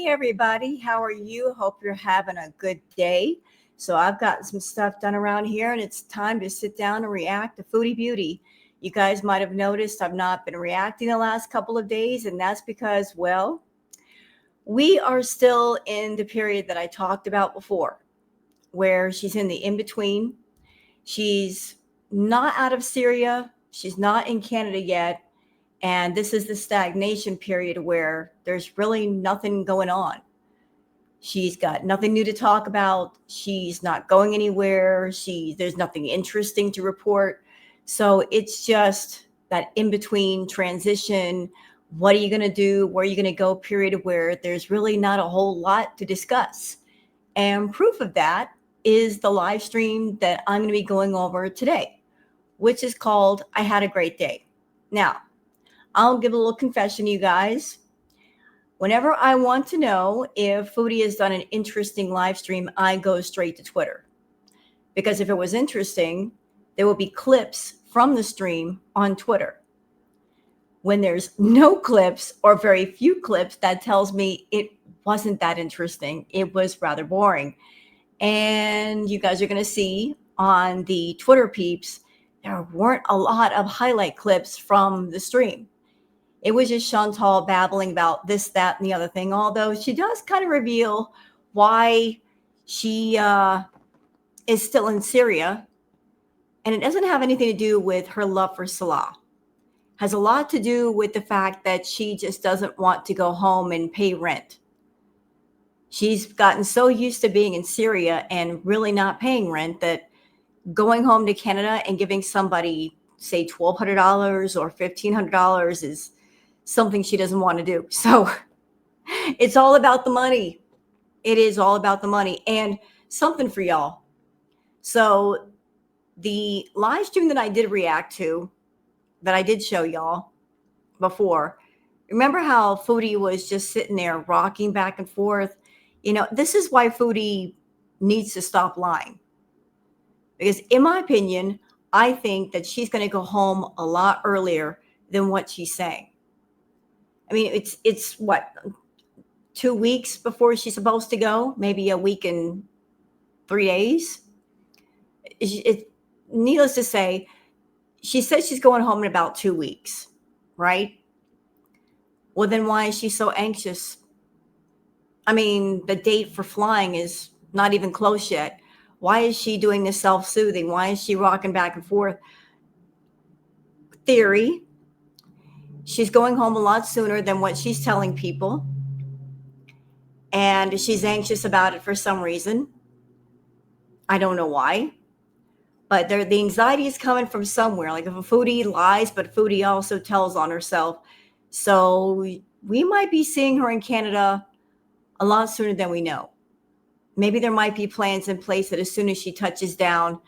everybody. How are you? Hope you're having a good day. So, I've got some stuff done around here, and it's time to sit down and react to Foodie Beauty. You guys might have noticed I've not been reacting the last couple of days, and that's because, well, we are still in the period that I talked about before, where she's in the in between. She's not out of Syria, she's not in Canada yet. And this is the stagnation period where there's really nothing going on. She's got nothing new to talk about. She's not going anywhere. There's nothing interesting to report. So it's just that in between transition. What are you going to do? Where are you going to go? Period where there's really not a whole lot to discuss. And proof of that is the live stream that I'm going to be going over today, which is called I Had a Great Day. Now, I'll give a little confession, you guys. Whenever I want to know if Foodie has done an interesting live stream, I go straight to Twitter. Because if it was interesting, there will be clips from the stream on Twitter. When there's no clips or very few clips, that tells me it wasn't that interesting. It was rather boring. And you guys are going to see on the Twitter peeps, there weren't a lot of highlight clips from the stream. It was just Chantal babbling about this, that, and the other thing, although she does kind of reveal why she is still in Syria. And it doesn't have anything to do with her love for Salah. It has a lot to do with the fact that she just doesn't want to go home and pay rent. She's gotten so used to being in Syria and really not paying rent that going home to Canada and giving somebody, say, $1,200 or $1,500 is something she doesn't want to do. So it's all about the money. It is all about the money. And something for y'all. So the live stream that I did react to, that I did show y'all before, remember how Foodie was just sitting there rocking back and forth? You know, this is why Foodie needs to stop lying. Because in my opinion, I think that she's going to go home a lot earlier than what she's saying. I mean, it's what, 2 weeks before she's supposed to go, maybe a week and 3 days. Needless to say, she says she's going home in about 2 weeks, right? Well, then why is she so anxious? I mean, the date for flying is not even close yet. Why is she doing this self-soothing? Why is she rocking back and forth? Theory. She's going home a lot sooner than what she's telling people. And she's anxious about it for some reason. I don't know why. But the anxiety is coming from somewhere. Like if a Foodie lies, but Foodie also tells on herself. So we might be seeing her in Canada a lot sooner than we know. Maybe there might be plans in place that as soon as she touches down,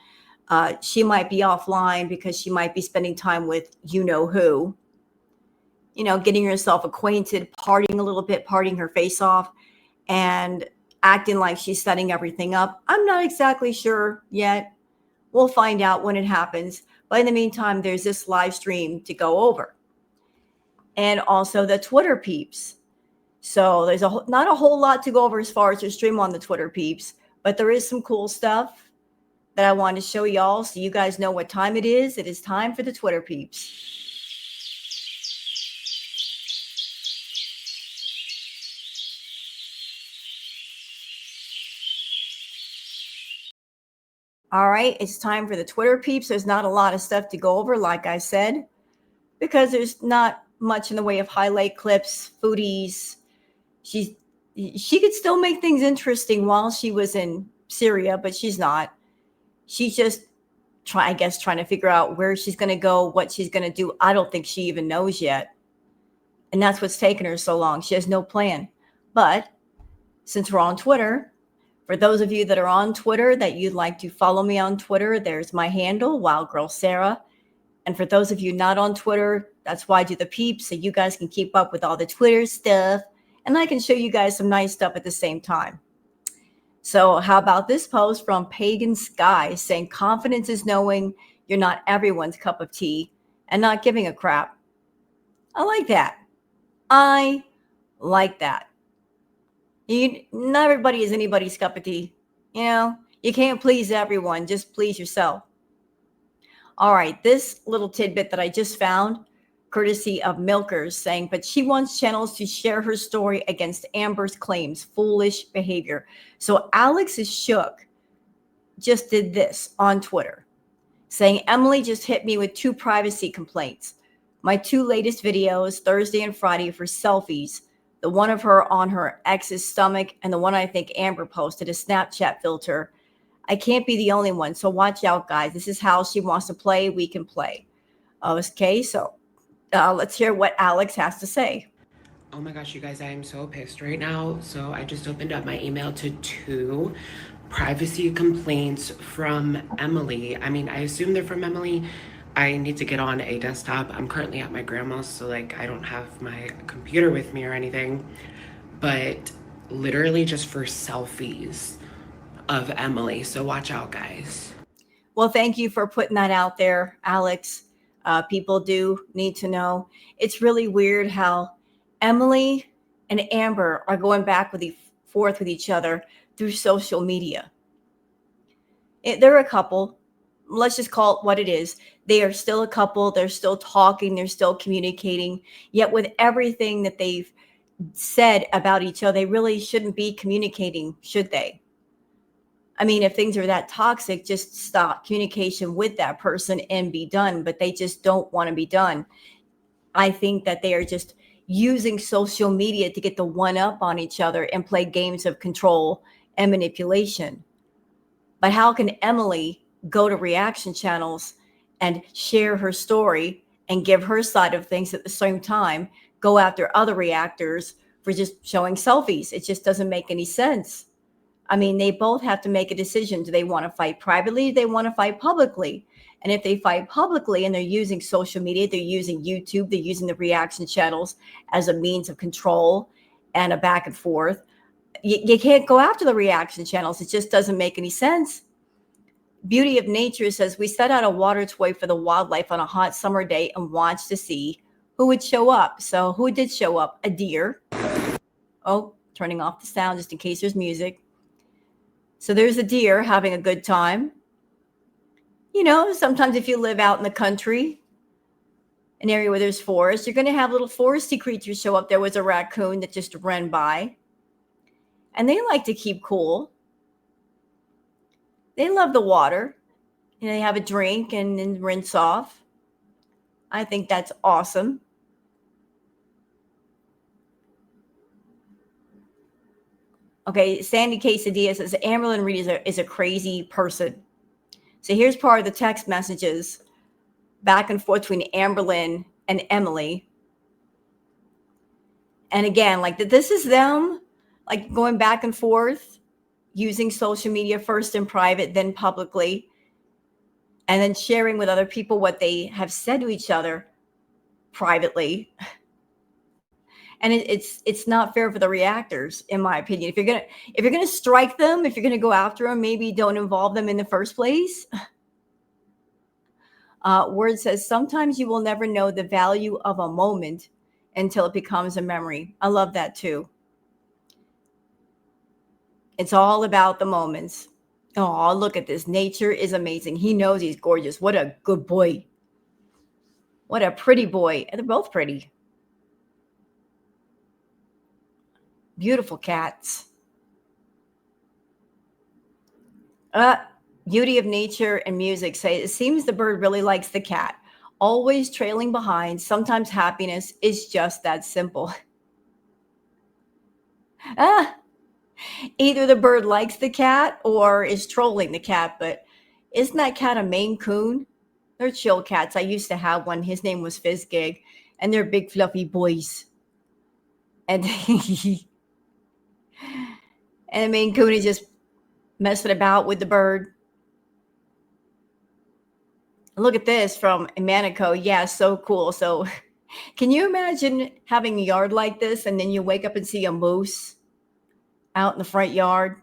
she might be offline because she might be spending time with you-know-who. You know, getting herself acquainted, partying a little bit, partying her face off, and acting like she's setting everything up. I'm not exactly sure yet. We'll find out when it happens. But in the meantime, there's this live stream to go over. And also the Twitter peeps. So there's not a whole lot to go over as far as the stream on the Twitter peeps, but there is some cool stuff that I want to show y'all so you guys know what time it is. It is time for the Twitter peeps. All right, it's time for the Twitter peeps. There's not a lot of stuff to go over, like I said, because there's not much in the way of highlight clips, foodies. She could still make things interesting while she was in Syria, but she's not. She's just trying to figure out where she's going to go, what she's going to do. I don't think she even knows yet. And that's what's taken her so long. She has no plan. But since we're on Twitter, for those of you that are on Twitter that you'd like to follow me on Twitter, there's my handle, Wild Girl Sarah. And for those of you not on Twitter, that's why I do the peeps, so you guys can keep up with all the Twitter stuff. And I can show you guys some nice stuff at the same time. So how about this post from Pagan Sky saying confidence is knowing you're not everyone's cup of tea and not giving a crap. I like that. I like that. Not everybody is anybody's cup of tea. You know, you can't please everyone. Just please yourself. All right, this little tidbit that I just found, courtesy of Milkers, saying, but she wants channels to share her story against Amber's claims, foolish behavior. So Alex is shook. Just did this on Twitter, saying, Emily just hit me with 2 privacy complaints. My 2 latest videos, Thursday and Friday, for selfies. The one of her on her ex's stomach, and the one I think Amber posted, a Snapchat filter. I can't be the only one, so watch out, guys. This is how she wants to play. We can play. Okay, so let's hear what Alex has to say. Oh my gosh, you guys, I am so pissed right now. So I just opened up my email to 2 privacy complaints from Emily. I mean, I assume they're from Emily. I need to get on a desktop. I'm currently at my grandma's, so like I don't have my computer with me or anything. But literally just for selfies of Emily. So watch out, guys. Well, thank you for putting that out there, Alex. People do need to know. It's really weird how Emily and Amber are going back forth with each other through social media. They're a couple. Let's just call it what it is. They are still a couple. They're still talking. They're still communicating. Yet, with everything that they've said about each other, they really shouldn't be communicating, should they? I mean, if things are that toxic, just stop communication with that person and be done. But they just don't want to be done. I think that they are just using social media to get the one up on each other and play games of control and manipulation. But how can Emily go to reaction channels and share her story and give her side of things at the same time, go after other reactors for just showing selfies? It just doesn't make any sense. I mean, they both have to make a decision. Do they want to fight privately? Do they want to fight publicly? And if they fight publicly and they're using social media, they're using YouTube, they're using the reaction channels as a means of control and a back and forth. You can't go after the reaction channels. It just doesn't make any sense. Beauty of Nature says, we set out a water toy for the wildlife on a hot summer day and watched to see who would show up. So who did show up? A deer. Oh, turning off the sound just in case there's music. So there's a deer having a good time. You know, sometimes if you live out in the country, an area where there's forest, you're going to have little foresty creatures show up. There was a raccoon that just ran by. And they like to keep cool. They love the water. You know, they have a drink and then rinse off. I think that's awesome. Okay, Sandy Quesadilla says Amberlyn Reed is a crazy person. So here's part of the text messages back and forth between Amberlyn and Emily. And again, like this is them like going back and forth, using social media first in private, then publicly, and then sharing with other people what they have said to each other privately. And it's not fair for the reactors, in my opinion. If you're gonna strike them, if you're gonna go after them, maybe don't involve them in the first place. Word says sometimes you will never know the value of a moment until it becomes a memory. I love that too. It's all about the moments. Oh, look at this. Nature is amazing. He knows he's gorgeous. What a good boy. What a pretty boy. They're both pretty. Beautiful cats. Beauty of Nature and Music say it seems the bird really likes the cat. Always trailing behind. Sometimes happiness is just that simple. Either the bird likes the cat or is trolling the cat, but isn't that cat a Maine Coon? They're chill cats. I used to have one. His name was Fizzgig, and they're big fluffy boys. And and Maine Coon is just messing about with the bird. Look at this from Manico. Yeah, so cool. So can you imagine having a yard like this and then you wake up and see a moose out in the front yard?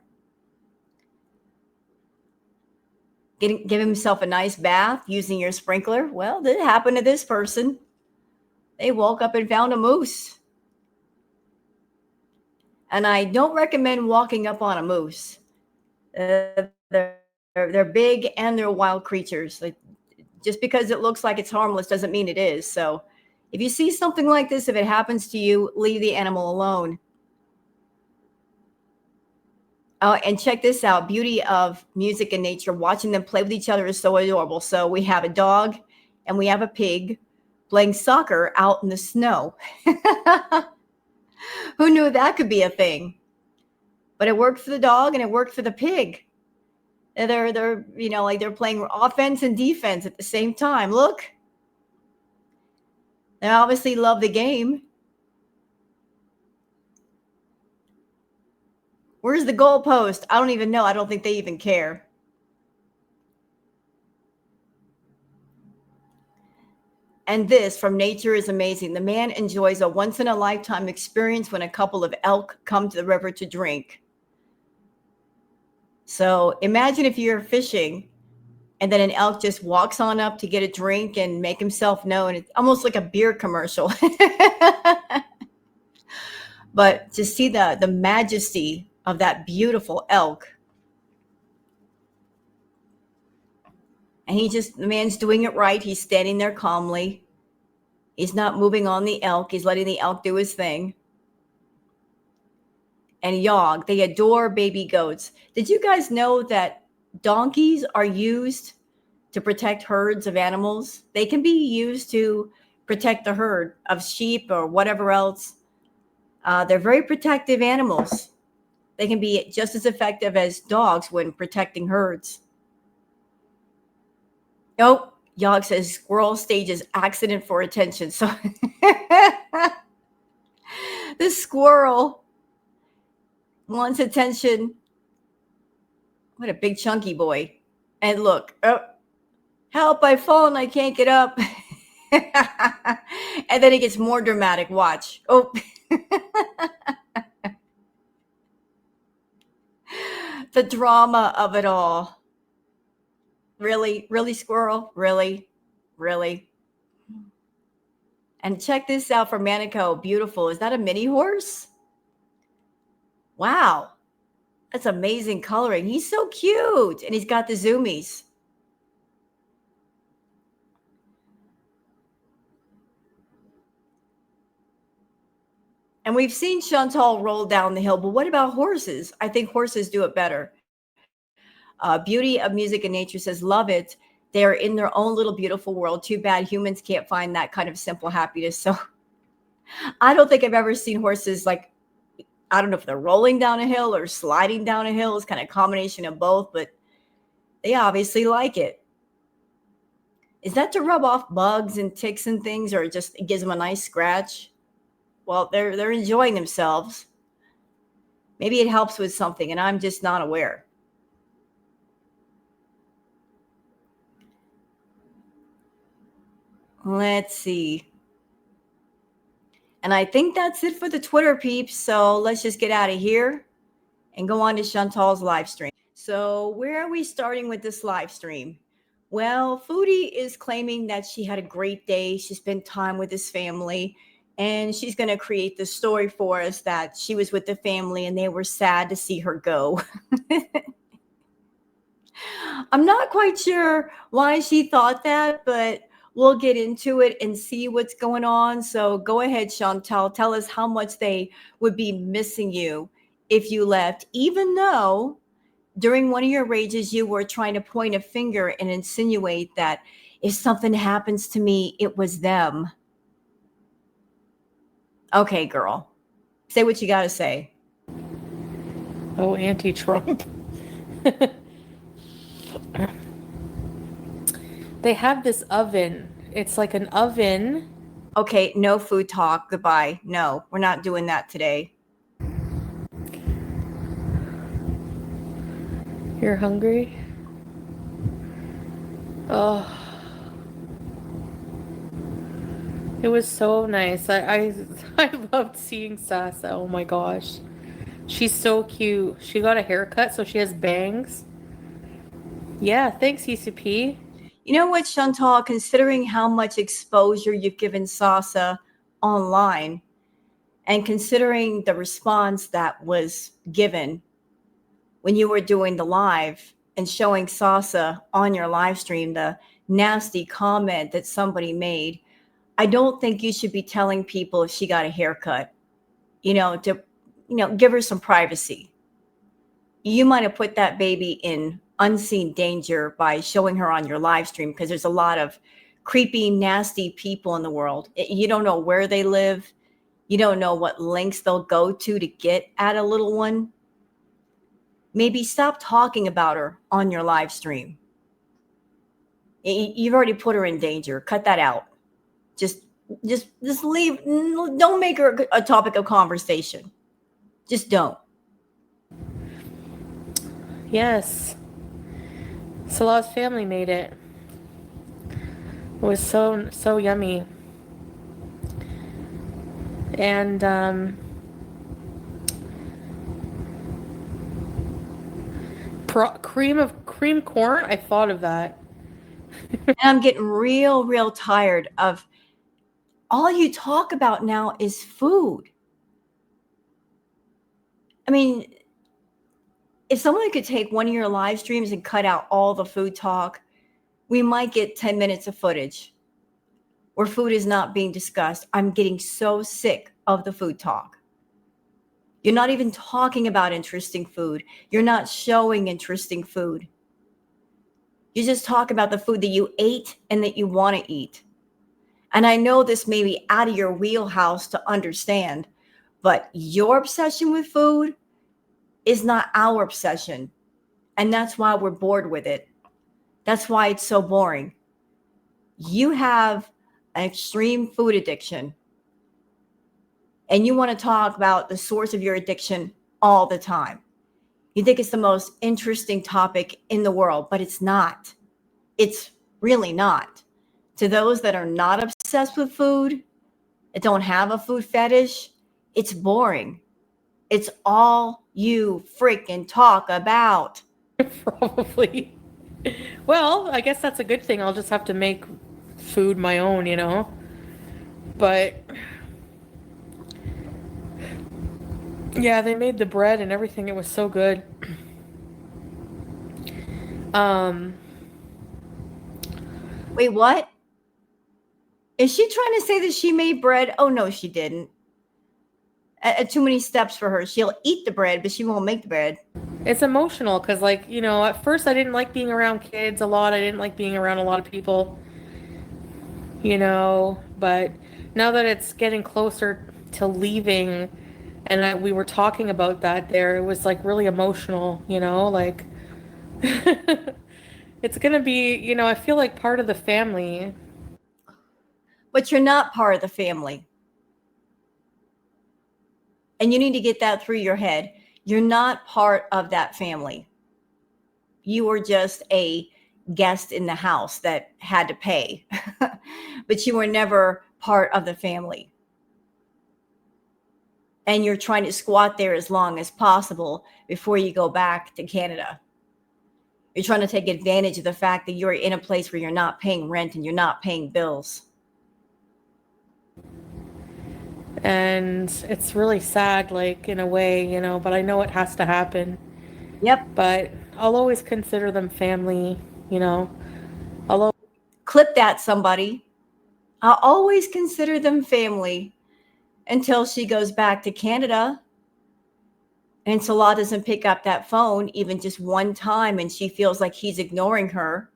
Give himself a nice bath using your sprinkler. Well, that happened to this person. They woke up and found a moose. And I don't recommend walking up on a moose. They're big and they're wild creatures. Like, just because it looks like it's harmless doesn't mean it is. So if you see something like this, if it happens to you, leave the animal alone. Oh, and check this out. Beauty of music and nature. Watching them play with each other is so adorable. So we have a dog and we have a pig playing soccer out in the snow. Who knew that could be a thing? But it worked for the dog and it worked for the pig. And they're like they're playing offense and defense at the same time. Look. They obviously love the game. Where's the goalpost? I don't even know. I don't think they even care. And this from nature is amazing. The man enjoys a once in a lifetime experience when a couple of elk come to the river to drink. So imagine if you're fishing and then an elk just walks on up to get a drink and make himself known. It's almost like a beer commercial. But to see the majesty of that beautiful elk. And the man's doing it right. He's standing there calmly. He's not moving on the elk. He's letting the elk do his thing. And Yog, they adore baby goats. Did you guys know that donkeys are used to protect herds of animals? They can be used to protect the herd of sheep or whatever else. They're very protective animals. They can be just as effective as dogs when protecting herds. Nope. Yog says squirrel stages accident for attention. So the squirrel wants attention. What a big chunky boy. And look, oh, help, I've fallen, I can't get up. And then it gets more dramatic. Watch. Oh. The drama of it all. Really? Really, squirrel? Really? Really? And check this out for Manico. Beautiful. Is that a mini horse? Wow. That's amazing coloring. He's so cute. And he's got the zoomies. And we've seen Chantal roll down the hill, but what about horses? I think horses do it better. Beauty of Music and Nature says, love it. They're in their own little beautiful world. Too bad humans can't find that kind of simple happiness. So I don't think I've ever seen horses like, I don't know if they're rolling down a hill or sliding down a hill. It's kind of a combination of both, but they obviously like it. Is that to rub off bugs and ticks and things, or just it gives them a nice scratch? Well, they're enjoying themselves. Maybe it helps with something, and I'm just not aware. Let's see. And I think that's it for the Twitter peeps. So let's just get out of here and go on to Chantal's live stream. So where are we starting with this live stream? Well, Foodie is claiming that she had a great day. She spent time with his family, and she's going to create the story for us that she was with the family and they were sad to see her go. I'm not quite sure why she thought that, but we'll get into it and see what's going on. So go ahead, Chantal. Tell us how much they would be missing you if you left, even though during one of your rages, you were trying to point a finger and insinuate that if something happens to me, it was them. Okay, girl. Say what you got to say. Oh, anti-Trump. They have this oven. It's like an oven. Okay, no food talk. Goodbye. No, we're not doing that today. You're hungry? Oh. It was so nice. I loved seeing Sasa. Oh my gosh. She's so cute. She got a haircut, so she has bangs. Yeah, thanks, ECP. You know what, Chantal, considering how much exposure you've given Sasa online, And considering the response that was given when you were doing the live and showing Sasa on your live stream, the nasty comment that somebody made, I don't think you should be telling people if she got a haircut, to, give her some privacy. You might have put that baby in unseen danger by showing her on your live stream, because there's a lot of creepy, nasty people in the world. You don't know where they live. You don't know what lengths they'll go to get at a little one. Maybe stop talking about her on your live stream. You've already put her in danger. Cut that out. Just leave. Don't make her a topic of conversation. Just don't. Yes. Salah's family made it. It was so yummy. And cream corn, I thought of that. And I'm getting real tired of all you talk about now is food. I mean, if someone could take one of your live streams and cut out all the food talk, we might get 10 minutes of footage where food is not being discussed. I'm getting so sick of the food talk. You're not even talking about interesting food. You're not showing interesting food. You just talk about the food that you ate and that you want to eat. And I know this may be out of your wheelhouse to understand, but your obsession with food is not our obsession. And that's why we're bored with it. That's why it's so boring. You have an extreme food addiction, and you want to talk about the source of your addiction all the time. You think it's the most interesting topic in the world, but it's not. It's really not. To those that are not obsessed with food, that don't have a food fetish, it's boring. It's all you freaking talk about. Probably. Well, I guess that's a good thing. I'll just have to make food my own, But yeah, they made the bread and everything. It was so good. Wait, what? Is she trying to say that she made bread? Oh, no, she didn't. Too many steps for her. She'll eat the bread, but she won't make the bread. It's emotional because, at first I didn't like being around kids a lot. I didn't like being around a lot of people, but now that it's getting closer to leaving and we were talking about that there, it was really emotional, it's going to be, I feel like part of the family. But you're not part of the family. And you need to get that through your head. You're not part of that family. You were just a guest in the house that had to pay, but you were never part of the family. And you're trying to squat there as long as possible before you go back to Canada. You're trying to take advantage of the fact that you're in a place where you're not paying rent and you're not paying bills. And it's really sad, in a way, but I know it has to happen. Yep. But I'll always consider them family, Clip that, somebody. I'll always consider them family until she goes back to Canada and Salah doesn't pick up that phone even just one time and she feels like he's ignoring her.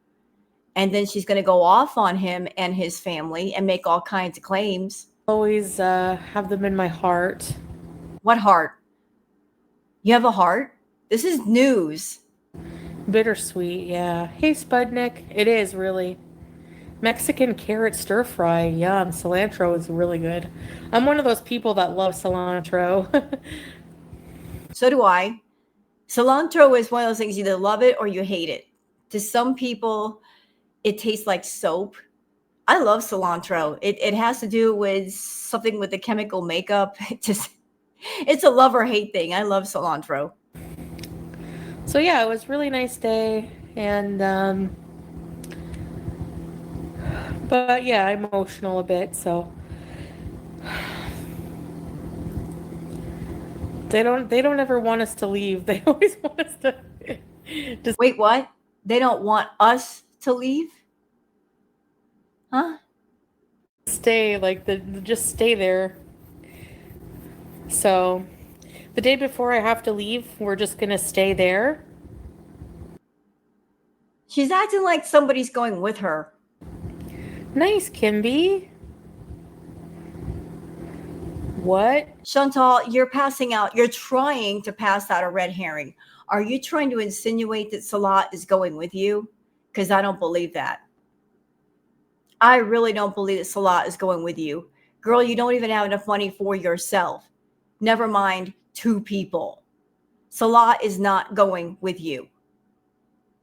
And then she's going to go off on him and his family and make all kinds of claims. Always have them in my heart. What heart? You have a heart? This is news. Bittersweet, yeah. Hey, Spudnik. It is, really. Mexican carrot stir fry. Yum. Cilantro is really good. I'm one of those people that love cilantro. So do I. Cilantro is one of those things, you either love it or you hate it. To some people, it tastes like soap. I love cilantro. It has to do with something with the chemical makeup. It's a love or hate thing. I love cilantro. So yeah, it was a really nice day. And, but yeah, I'm emotional a bit. So They don't ever want us to leave. They always want us to Wait, what? They don't want us to leave? Huh? stay, like just stay there. So the day before I have to leave, we're just gonna stay there. She's acting like somebody's going with her. Nice, Kimby. What? Chantal, you're passing out. You're trying to pass out a red herring. Are you trying to insinuate that Salah is going with you? Because I don't believe that. I really don't believe that Salah is going with you. Girl, you don't even have enough money for yourself. Never mind 2 people. Salah is not going with you.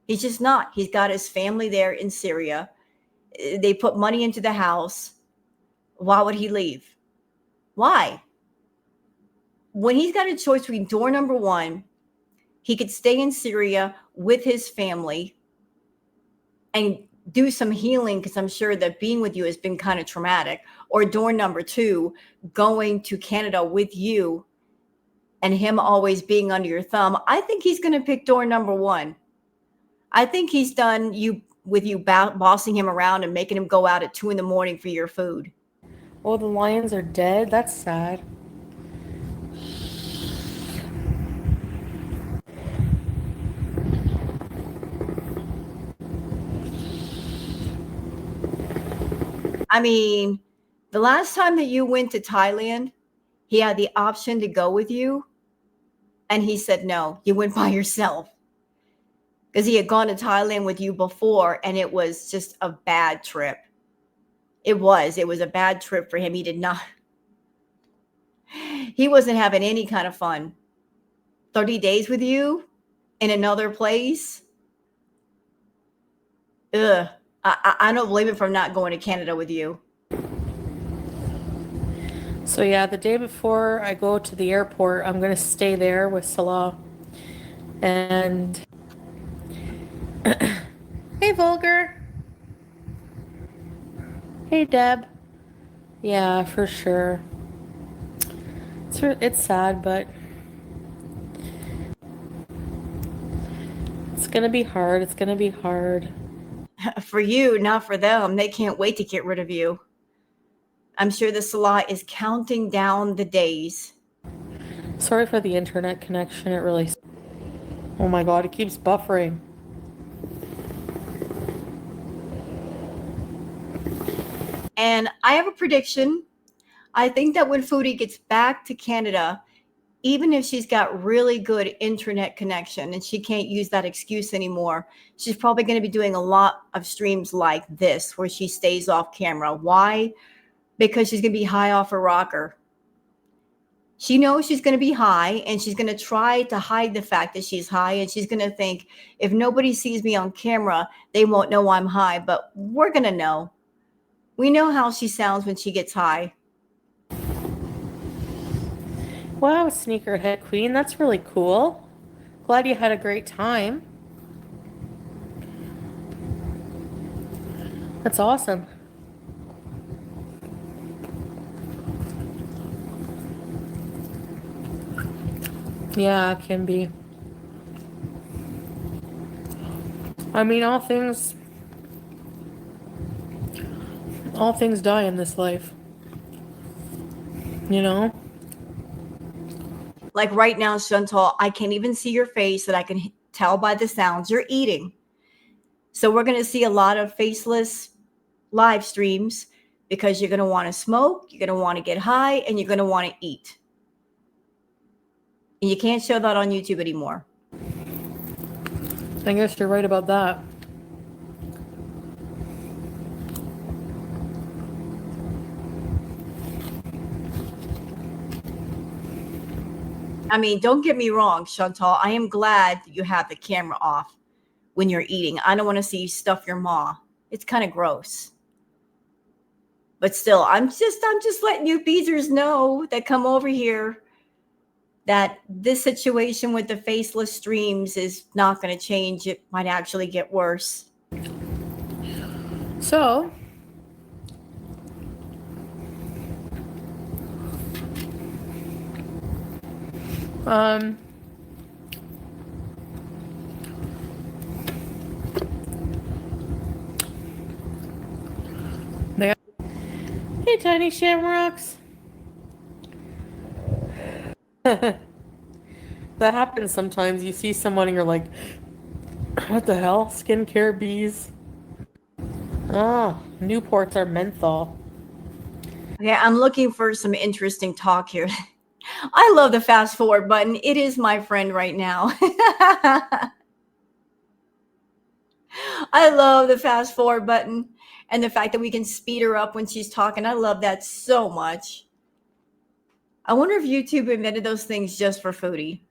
He's just not. He's got his family there in Syria. They put money into the house. Why would he leave? Why? When he's got a choice between door number 1, he could stay in Syria with his family and do some healing, because I'm sure that being with you has been kind of traumatic, or door number 2, going to Canada with you and him always being under your thumb. I think he's going to pick door number 1. I think he's done with you bossing him around and making him go out at 2 a.m. for your food. Oh, the lions are dead. That's sad. I mean, the last time that you went to Thailand, he had the option to go with you, and he said no. You went by yourself, because he had gone to Thailand with you before, and it was just a bad trip. It was a bad trip for him. He wasn't having any kind of fun. 30 days with you in another place. Ugh. I don't blame him for not going to Canada with you. So yeah, the day before I go to the airport, I'm gonna stay there with Salah. And hey, Vulgar. Hey, Deb. Yeah, for sure. It's sad, but it's gonna be hard. It's gonna be hard. For you, not for them. They can't wait to get rid of you. I'm sure the Salah is counting down the days. Sorry for the internet connection. It really... Oh my god, it keeps buffering. And I have a prediction. I think that when Foodie gets back to Canada, even if she's got really good internet connection and she can't use that excuse anymore, she's probably going to be doing a lot of streams like this where she stays off camera. Why? Because she's going to be high off her rocker. She knows she's going to be high, and she's going to try to hide the fact that she's high, and she's going to think, if nobody sees me on camera, they won't know I'm high, but we're going to know. We know how she sounds when she gets high. Wow, Sneakerhead Queen, that's really cool. Glad you had a great time. That's awesome. Yeah, it can be. I mean, all things die in this life. You know? Like right now, Chantal, I can't even see your face, that I can tell by the sounds you're eating. So we're going to see a lot of faceless live streams, because you're going to want to smoke, you're going to want to get high, and you're going to want to eat. And you can't show that on YouTube anymore. I guess you're right about that. I mean, don't get me wrong, Chantal. I am glad that you have the camera off when you're eating. I don't want to see you stuff your maw. It's kind of gross. But still, I'm just letting you beezers know that come over here that this situation with the faceless streams is not going to change. It might actually get worse. So, Um, they- hey, tiny shamrocks. That happens sometimes. You see someone and you're like, what the hell? Skincare bees. Oh, Newports are menthol. Okay, I'm looking for some interesting talk here. I love the fast forward button. It is my friend right now. I love the fast forward button and the fact that we can speed her up when she's talking. I love that so much. I wonder if YouTube invented those things just for Foodie.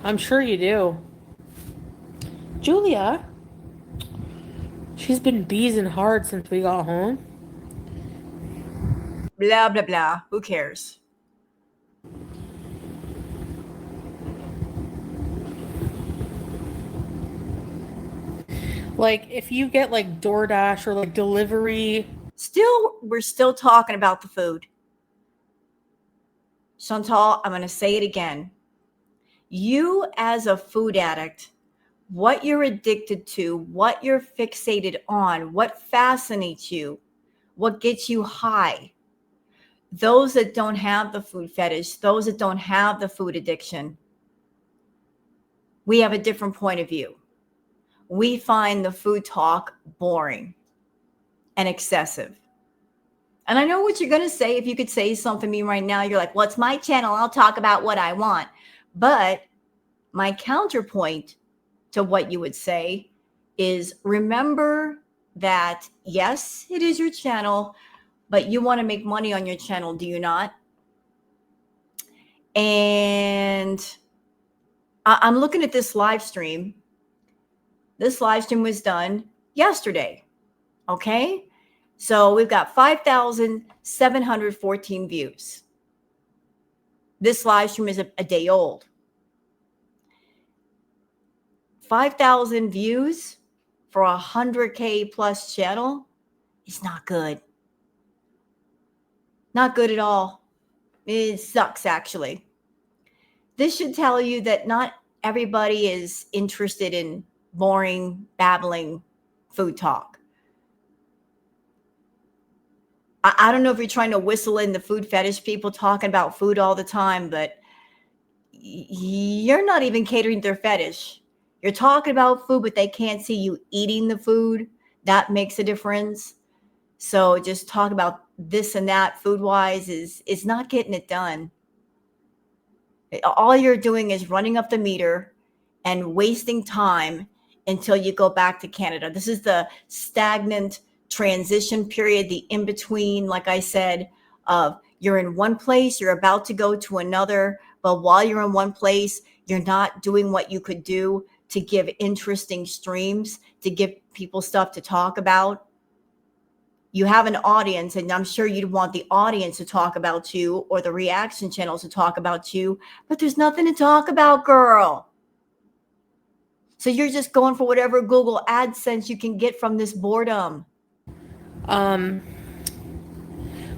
I'm sure you do. Julia, she's been beezing hard since we got home. Blah, blah, blah. Who cares? Like, if you get like DoorDash or like delivery. We're still talking about the food. Chantal, I'm going to say it again. You as a food addict, what you're addicted to, what you're fixated on, what fascinates you, what gets you high. Those that don't have the food fetish, those that don't have the food addiction, we have a different point of view. We find the food talk boring and excessive. And I know what you're going to say. If you could say something to me right now, you're like, well, it's my channel. I'll talk about what I want. But my counterpoint to what you would say is remember that, yes, it is your channel, but you want to make money on your channel, do you not? And I'm looking at this live stream. This live stream was done yesterday. Okay. So we've got 5,714 views. This live stream is a day old. 5,000 views for a 100K plus channel is not good. Not good at all. It sucks, actually. This should tell you that not everybody is interested in boring, babbling food talk. I don't know if you're trying to whistle in the food fetish people talking about food all the time, but you're not even catering their fetish. You're talking about food, but they can't see you eating the food. That makes a difference. So just talk about this and that food-wise is not getting it done. All you're doing is running up the meter and wasting time until you go back to Canada. This is the stagnant transition period, the in-between, like I said, of you're in one place, you're about to go to another, but while you're in one place, you're not doing what you could do to give interesting streams, to give people stuff to talk about. You have an audience, and I'm sure you'd want the audience to talk about you or the reaction channels to talk about you, but there's nothing to talk about, girl. So you're just going for whatever Google AdSense you can get from this boredom.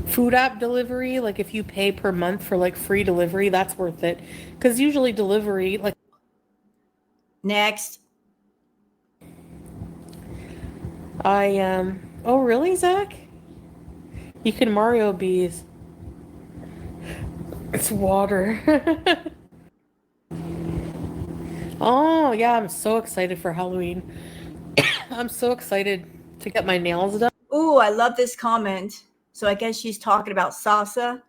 Food app delivery, like if you pay per month for like free delivery, that's worth it. Because usually delivery, like. Next. Oh really, Zach? You can Mario bees. It's water. Oh yeah, I'm so excited for Halloween. I'm so excited to get my nails done. Ooh, I love this comment. So I guess she's talking about Sasa.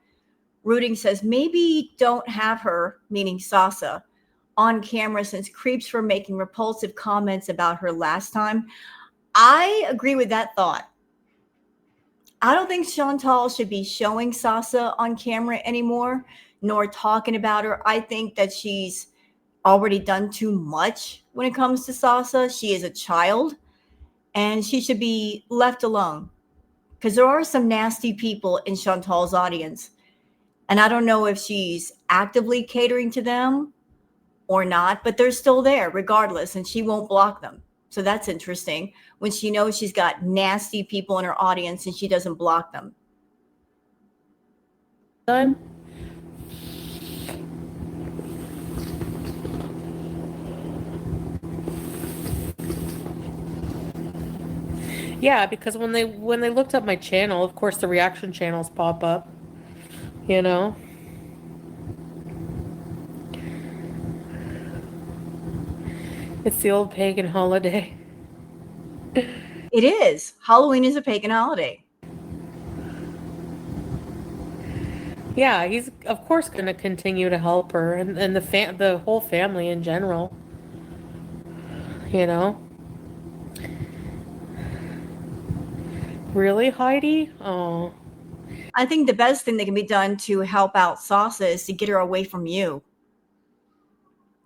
Rooting says, maybe don't have her, meaning Sasa, on camera since creeps were making repulsive comments about her last time. I agree with that thought. I don't think Chantal should be showing Sasa on camera anymore, nor talking about her. I think that she's already done too much when it comes to Sasa. She is a child and she should be left alone because there are some nasty people in Chantal's audience. And I don't know if she's actively catering to them or not, but they're still there regardless, and she won't block them. So that's interesting when she knows she's got nasty people in her audience and she doesn't block them. done. Yeah, because when they looked up my channel, of course the reaction channels pop up, you know. It's the old pagan holiday. It is. Halloween is a pagan holiday. Yeah, he's of course going to continue to help her and the whole family in general, you know. Really, Heidi? Oh. I think the best thing that can be done to help out Sasa is to get her away from you.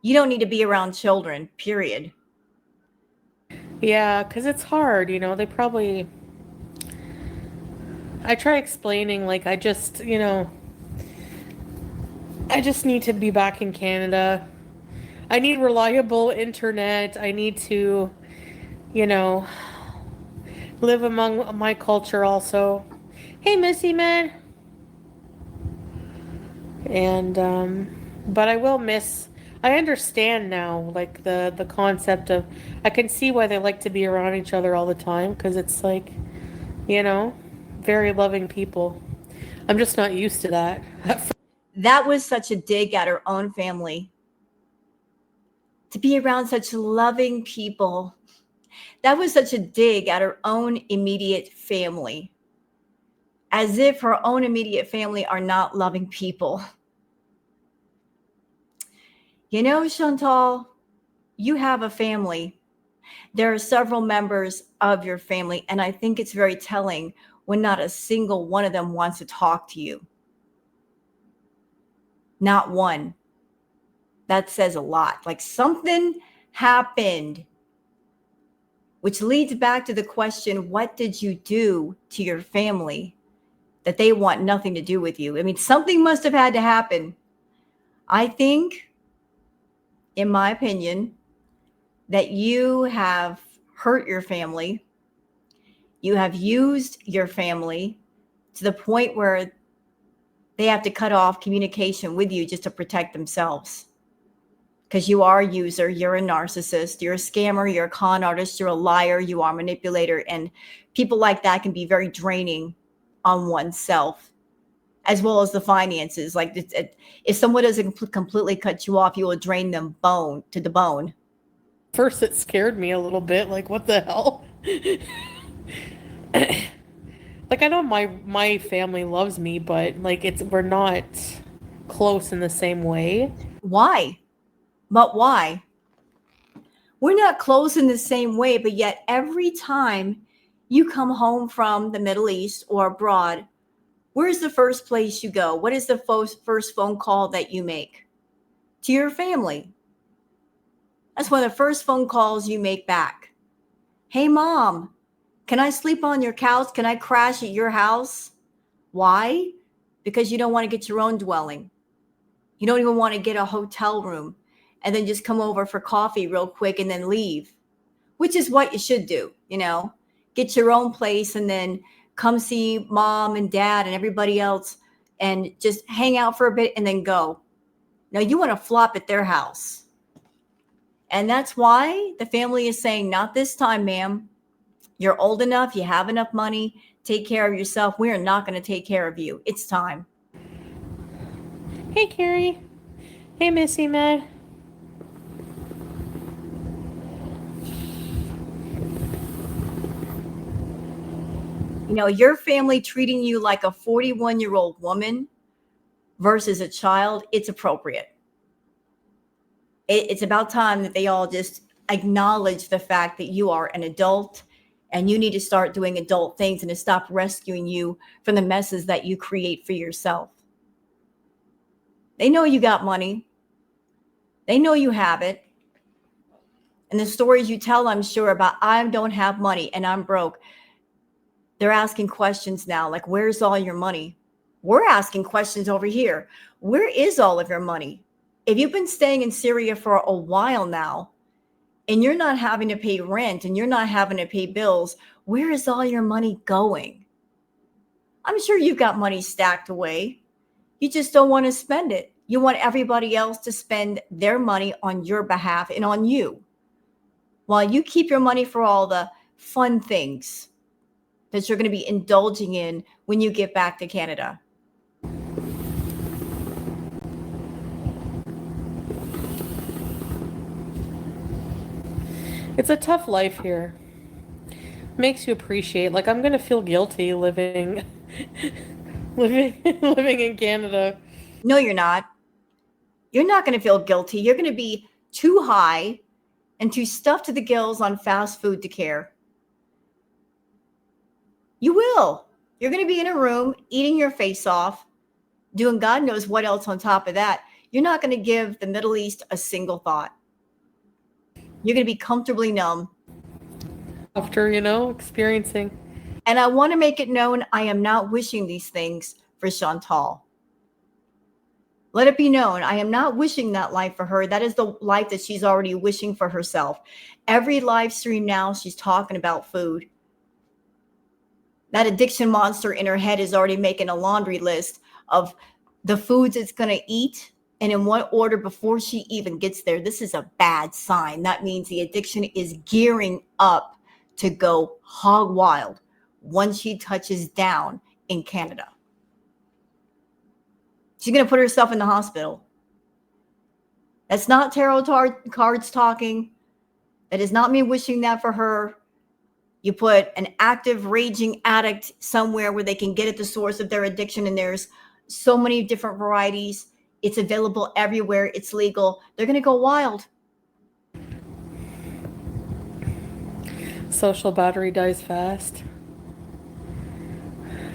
You don't need to be around children, period. Yeah, cuz it's hard, you know. I try explaining like I just need to be back in Canada. I need reliable internet. I need to, you know, live among my culture also. Hey, Missy, man. And but I will miss. I understand now, like the concept of. I can see why they like to be around each other all the time because it's like, you know, very loving people. I'm just not used to that. That was such a dig at her own family. To be around such loving people. That was such a dig at her own immediate family. As if her own immediate family are not loving people. You know, Chantal, you have a family. There are several members of your family, and I think it's very telling when not a single one of them wants to talk to you. Not one. That says a lot. Like something happened, which leads back to the question, what did you do to your family that they want nothing to do with you? I mean, something must have had to happen. I think, in my opinion, that you have hurt your family. You have used your family to the point where they have to cut off communication with you just to protect themselves. Because you are a user, you're a narcissist, you're a scammer, you're a con artist, you're a liar, you are a manipulator. And people like that can be very draining on oneself, as well as the finances. Like if someone doesn't completely cut you off, you will drain them bone to the bone. First, it scared me a little bit. Like, what the hell? Like, I know my family loves me, but like we're not close in the same way. Why? But why? We're not close in the same way, but yet every time you come home from the Middle East or abroad, where's the first place you go? What is the first phone call that you make? To your family. That's one of the first phone calls you make back. Hey, mom, can I sleep on your couch? Can I crash at your house? Why? Because you don't want to get your own dwelling. You don't even want to get a hotel room and then just come over for coffee real quick and then leave, which is what you should do, you know, get your own place and then come see mom and dad and everybody else and just hang out for a bit and then go. No, you want to flop at their house. And that's why the family is saying, not this time, ma'am. You're old enough. You have enough money. Take care of yourself. We are not going to take care of you. It's time. Hey, Carrie. Hey, Missy, man. You know, your family treating you like a 41-year-old woman versus a child, it's appropriate. It's about time that they all just acknowledge the fact that you are an adult and you need to start doing adult things and to stop rescuing you from the messes that you create for yourself. They know you got money. They know you have it. And the stories you tell, I'm sure, about I don't have money and I'm broke. They're asking questions now, like, where's all your money? We're asking questions over here. Where is all of your money? If you've been staying in Syria for a while now and you're not having to pay rent and you're not having to pay bills, where is all your money going? I'm sure you've got money stacked away. You just don't want to spend it. You want everybody else to spend their money on your behalf and on you, while you keep your money for all the fun things that you're going to be indulging in when you get back to Canada. It's a tough life here. Makes you appreciate. Like, I'm gonna feel guilty living, living in Canada. No, you're not. You're not going to feel guilty. You're going to be too high and too stuffed to the gills on fast food to care. You will. You're going to be in a room eating your face off, doing God knows what else on top of that. You're not going to give the Middle East a single thought. You're going to be comfortably numb. After, experiencing. And I want to make it known I am not wishing these things for Chantal. Let it be known, I am not wishing that life for her. That is the life that she's already wishing for herself. Every live stream now, she's talking about food. That addiction monster in her head is already making a laundry list of the foods it's going to eat and in what order before she even gets there. This is a bad sign. That means the addiction is gearing up to go hog wild once she touches down in Canada. She's going to put herself in the hospital. That's not tarot cards talking. That is not me wishing that for her. You put an active, raging addict somewhere where they can get at the source of their addiction, and there's so many different varieties. It's available everywhere. It's legal. They're going to go wild. Social battery dies fast.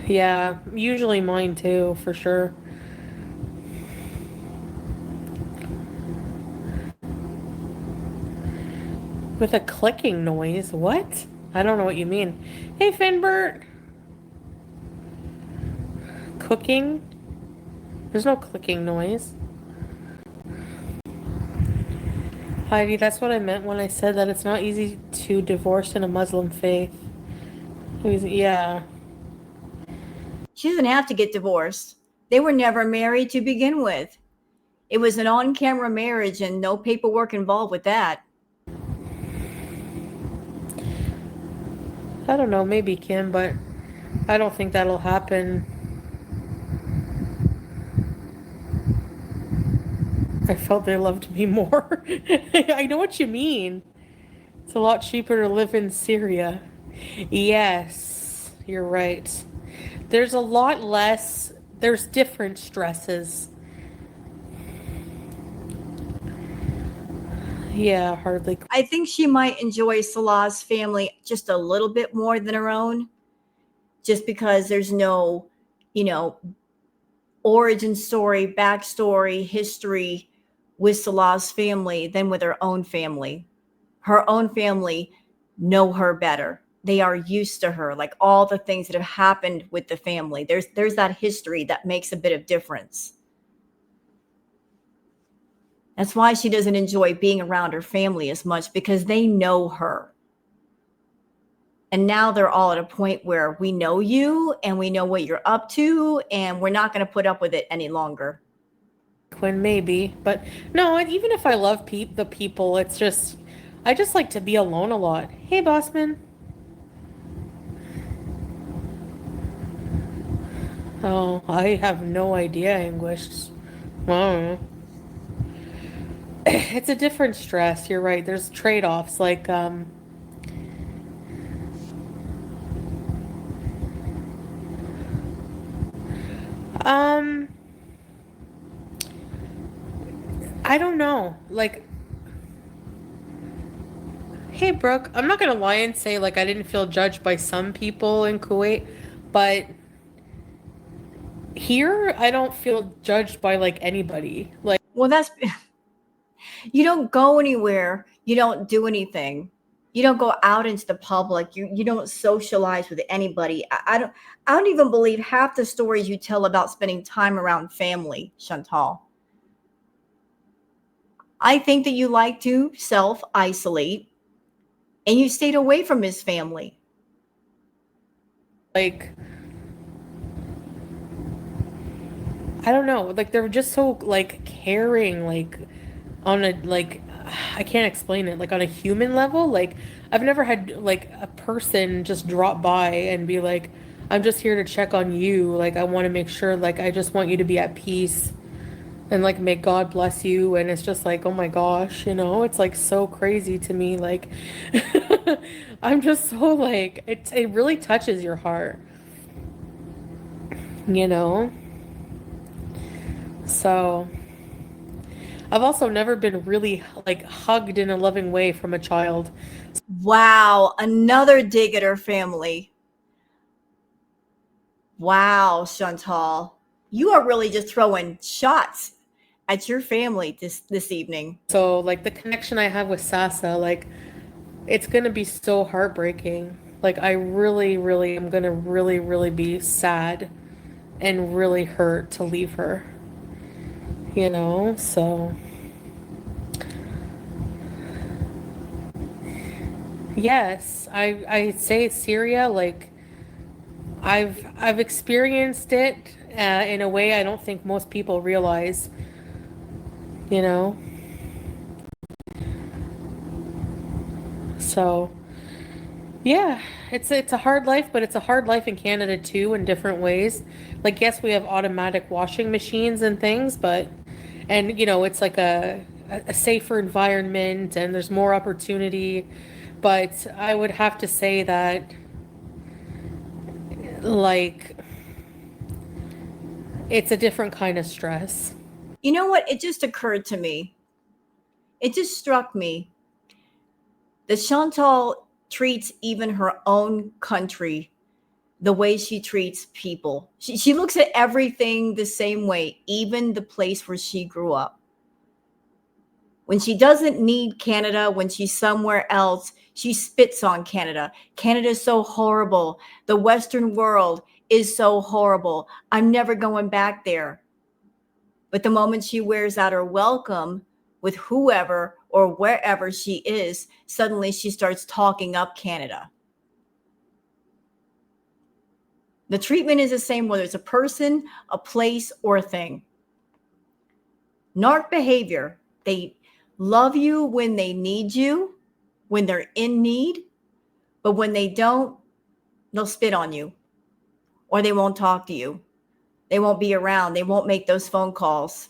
Yeah, usually mine too, for sure. With a clicking noise? What? I don't know what you mean. Hey, Finbert. Cooking? There's no clicking noise. Heidi, that's what I meant when I said that it's not easy to divorce in a Muslim faith. Yeah. She doesn't have to get divorced. They were never married to begin with. It was an on-camera marriage and no paperwork involved with that. I don't know, maybe Kim, but I don't think that'll happen. I felt they loved me more. I know what you mean. It's a lot cheaper to live in Syria. Yes, you're right. There's a lot less, there's different stresses. Yeah, hardly. I think she might enjoy Salah's family just a little bit more than her own, just because there's no, origin story, backstory, history with Salah's family than with her own family. Her own family know her better. They are used to her, like all the things that have happened with the family. There's that history that makes a bit of difference. That's why she doesn't enjoy being around her family as much, because they know her. And now they're all at a point where we know you and we know what you're up to, and we're not going to put up with it any longer. Quinn, maybe. But no, even if I love the people, it's just, I just like to be alone a lot. Hey, Bossman. Oh, I have no idea, English. Oh. It's a different stress. You're right. There's trade-offs. Like, I don't know. Like, hey, Brooke, I'm not gonna lie and say, like, I didn't feel judged by some people in Kuwait, but here, I don't feel judged by, like, anybody. Like, well, you don't go anywhere. You don't do anything. You don't go out into the public. You don't socialize with anybody. I don't even believe half the stories you tell about spending time around family, Chantal. I think that you like to self-isolate, and you stayed away from his family. Like, I don't know, like they're just so like caring, like on a like I can't explain it, like on a human level. Like I've never had like a person just drop by and be like, I'm just here to check on you. Like I want to make sure, like I just want you to be at peace and like may God bless you. And it's just like, oh my gosh, it's like so crazy to me. Like I'm just so like it really touches your heart, you know? So I've also never been really like hugged in a loving way from a child. Wow, another dig at her family. Wow, Chantal, you are really just throwing shots at your family this evening. So like the connection I have with Sasa, like it's gonna be so heartbreaking. Like I really, really am gonna really, really be sad and really hurt to leave her. So yes, I say Syria, like I've experienced it in a way I don't think most people realize, you know. So yeah, it's a hard life, but it's a hard life in Canada too in different ways. Like yes, we have automatic washing machines and things, but and it's like a safer environment and there's more opportunity, but I would have to say that like it's a different kind of stress. You know what? It just occurred to me. It just struck me that Chantal treats even her own country the way she treats people. She looks at everything the same way, even the place where she grew up. When she doesn't need Canada, when she's somewhere else, she spits on Canada. Canada is so horrible. The Western world is so horrible. I'm never going back there. But the moment she wears out her welcome with whoever or wherever she is, suddenly she starts talking up Canada. The treatment is the same whether it's a person, a place, or a thing. Narc behavior, they love you when they need you, when they're in need, but when they don't, they'll spit on you or they won't talk to you. They won't be around. They won't make those phone calls.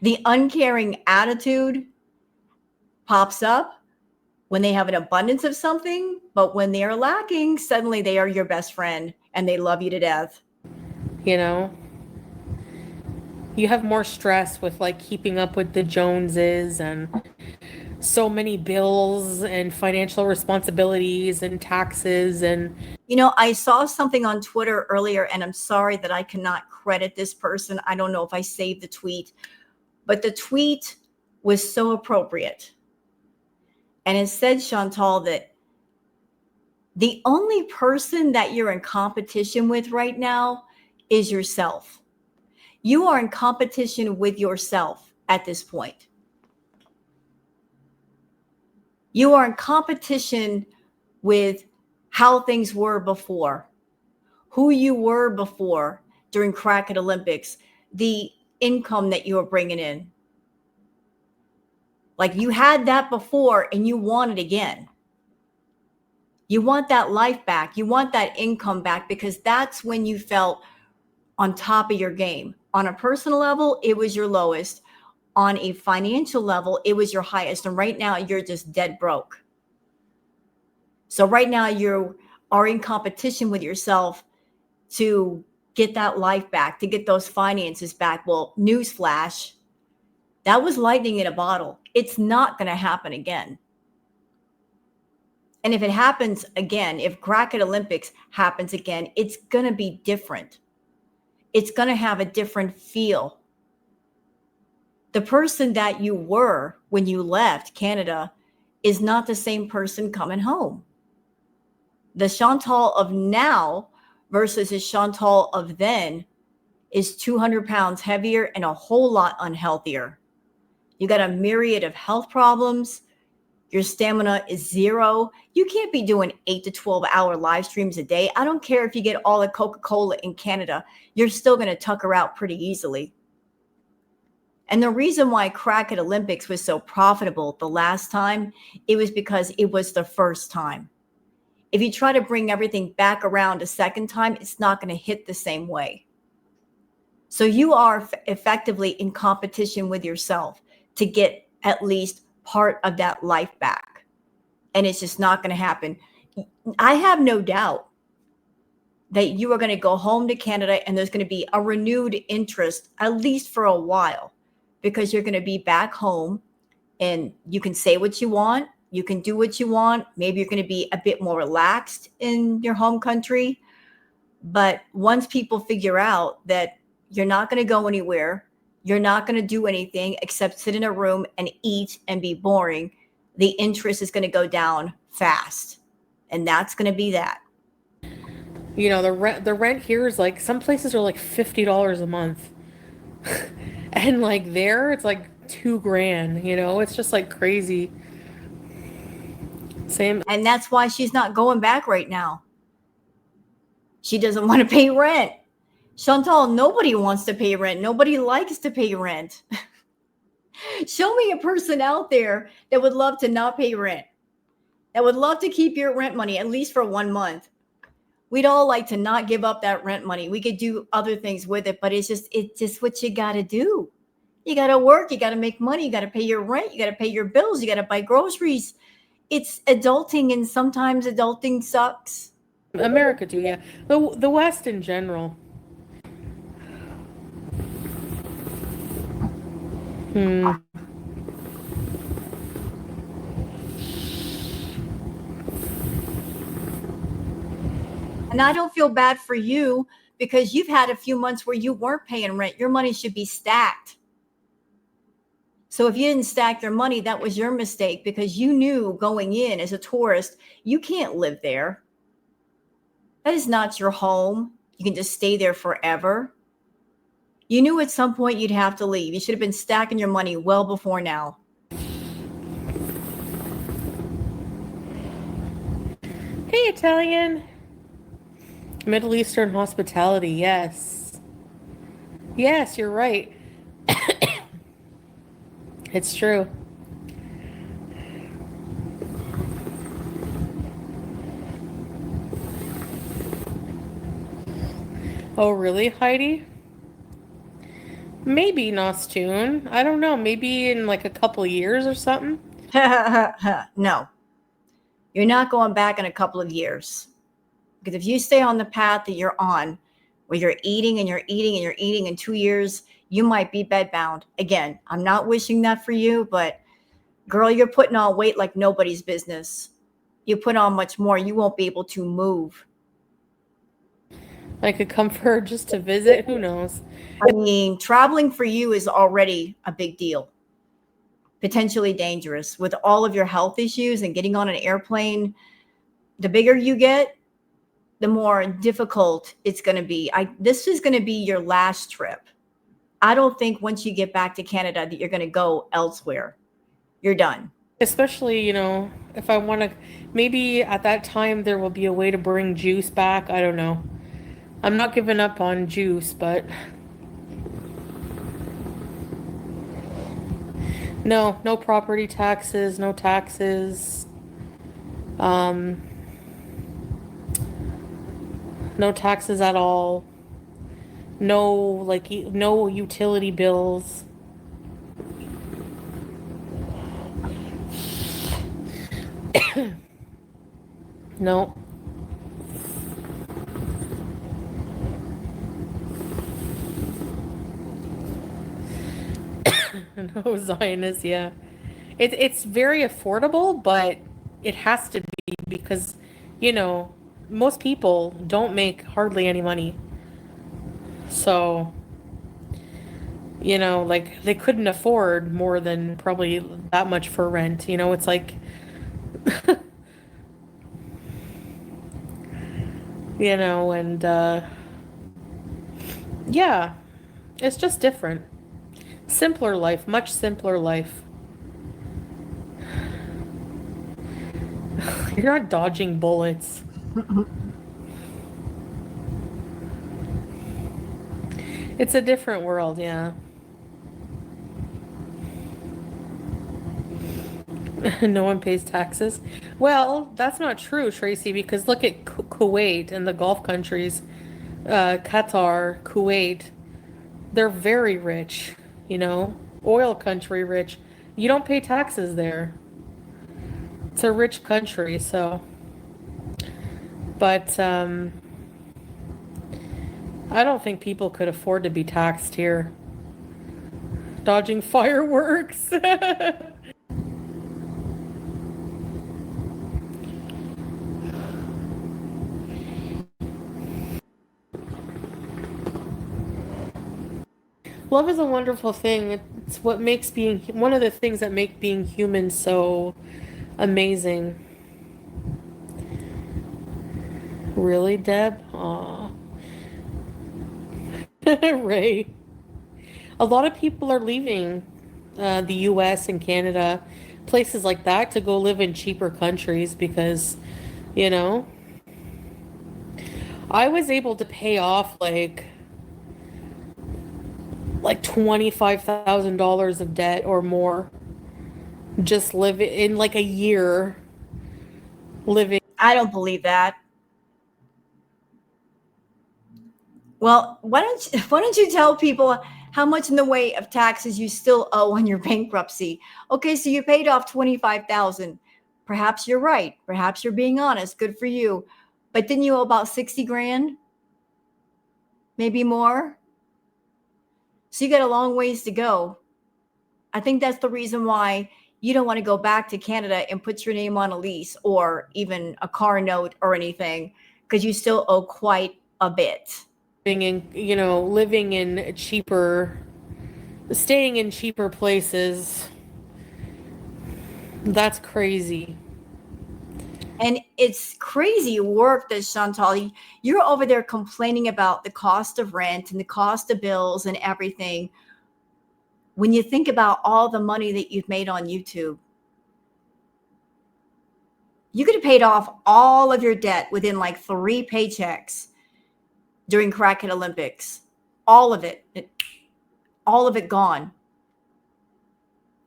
The uncaring attitude pops up when they have an abundance of something, but when they are lacking, suddenly they are your best friend and they love you to death. You know, you have more stress with like keeping up with the Joneses and so many bills and financial responsibilities and taxes and I saw something on Twitter earlier, and I'm sorry that I cannot credit this person. I don't know if I saved the tweet, but the tweet was so appropriate. And it said, Chantal, that the only person that you're in competition with right now is yourself. You are in competition with yourself at this point. You are in competition with how things were before, who you were before during Crack at Olympics, the income that you were bringing in. Like you had that before and you want it again. You want that life back. You want that income back because that's when you felt on top of your game. On a personal level, it was your lowest. On a financial level, it was your highest. And right now, you're just dead broke. So right now, you are in competition with yourself to get that life back, to get those finances back. Well, newsflash, that was lightning in a bottle. It's not going to happen again. And if it happens again, if Crack at Olympics happens again, it's going to be different. It's going to have a different feel. The person that you were when you left Canada is not the same person coming home. The Chantal of now versus the Chantal of then is 200 pounds heavier and a whole lot unhealthier. You got a myriad of health problems. Your stamina is zero. You can't be doing 8 to 12-hour live streams a day. I don't care if you get all the Coca-Cola in Canada. You're still going to tucker out pretty easily. And the reason why Crack at Olympics was so profitable the last time, it was because it was the first time. If you try to bring everything back around a second time, it's not going to hit the same way. So you are effectively in competition with yourself to get at least part of that life back. And it's just not going to happen. I have no doubt that you are going to go home to Canada and there's going to be a renewed interest, at least for a while, because you're going to be back home and you can say what you want. You can do what you want. Maybe you're going to be a bit more relaxed in your home country. But once people figure out that you're not going to go anywhere, you're not going to do anything except sit in a room and eat and be boring, the interest is going to go down fast. And that's going to be that. You know, the rent here is like, some places are like $50 a month. And like there, it's like $2,000, you know, it's just like crazy. Same. And that's why she's not going back right now. She doesn't want to pay rent. Chantal, nobody wants to pay rent. Nobody likes to pay rent. Show me a person out there that would love to not pay rent, that would love to keep your rent money, at least for 1 month. We'd all like to not give up that rent money. We could do other things with it, but it's just what you got to do. You got to work. You got to make money. You got to pay your rent. You got to pay your bills. You got to buy groceries. It's adulting, and sometimes adulting sucks. America too, yeah. The West in general. And I don't feel bad for you because you've had a few months where you weren't paying rent. Your money should be stacked. So if you didn't stack your money, that was your mistake, because you knew going in as a tourist, you can't live there. That is not your home. You can just stay there forever. You knew at some point you'd have to leave. You should have been stacking your money well before now. Hey, Italian. Middle Eastern hospitality, yes. Yes, you're right. It's true. Oh, really, Heidi? Maybe not soon. I don't know. Maybe in like a couple years or something. No, you're not going back in a couple of years. Because if you stay on the path that you're on, where you're eating and you're eating and you're eating, in 2 years, you might be bedbound. Again, I'm not wishing that for you, but girl, you're putting on weight like nobody's business. You put on much more, you won't be able to move. I could come for her just to visit. Who knows? I mean, traveling for you is already a big deal. Potentially dangerous with all of your health issues and getting on an airplane. The bigger you get, the more difficult it's going to be. This is going to be your last trip. I don't think once you get back to Canada that you're going to go elsewhere. You're done. Especially, you know, if I want to, maybe at that time there will be a way to bring juice back. I don't know. I'm not giving up on juice, but no property taxes, no taxes. No taxes at all. No utility bills. No. No, Zionist, yeah. It's very affordable, but it has to be because, you know, most people don't make hardly any money. So, you know, like they couldn't afford more than probably that much for rent. You know, it's like, you know, and yeah, it's just different. Simpler life, much simpler life. You're not dodging bullets. It's a different world, yeah. No one pays taxes. Well, that's not true, Tracy, because look at Kuwait and the Gulf countries, Qatar, Kuwait. They're very rich, you know, oil country rich. You don't pay taxes there. It's a rich country, so. But I don't think people could afford to be taxed here. Dodging fireworks. Love is a wonderful thing. It's what makes being one of the things that make being human so amazing. Really, Deb? Aw. Ray. A lot of people are leaving the US and Canada, places like that, to go live in cheaper countries because, you know, I was able to pay off like $25,000 of debt or more. Just live in like a year living. I don't believe that. Well, why don't you tell people how much in the way of taxes you still owe on your bankruptcy? Okay, so you paid off 25,000. Perhaps you're right. Perhaps you're being honest. Good for you. But didn't you owe about 60 grand? Maybe more? So you got a long ways to go. I think that's the reason why you don't want to go back to Canada and put your name on a lease or even a car note or anything, because you still owe quite a bit. Living in cheaper, staying in cheaper places. That's crazy. And it's crazy work that Chantal, you're over there complaining about the cost of rent and the cost of bills and everything. When you think about all the money that you've made on YouTube, you could have paid off all of your debt within like 3 paychecks during Kraken Olympics. All of it gone.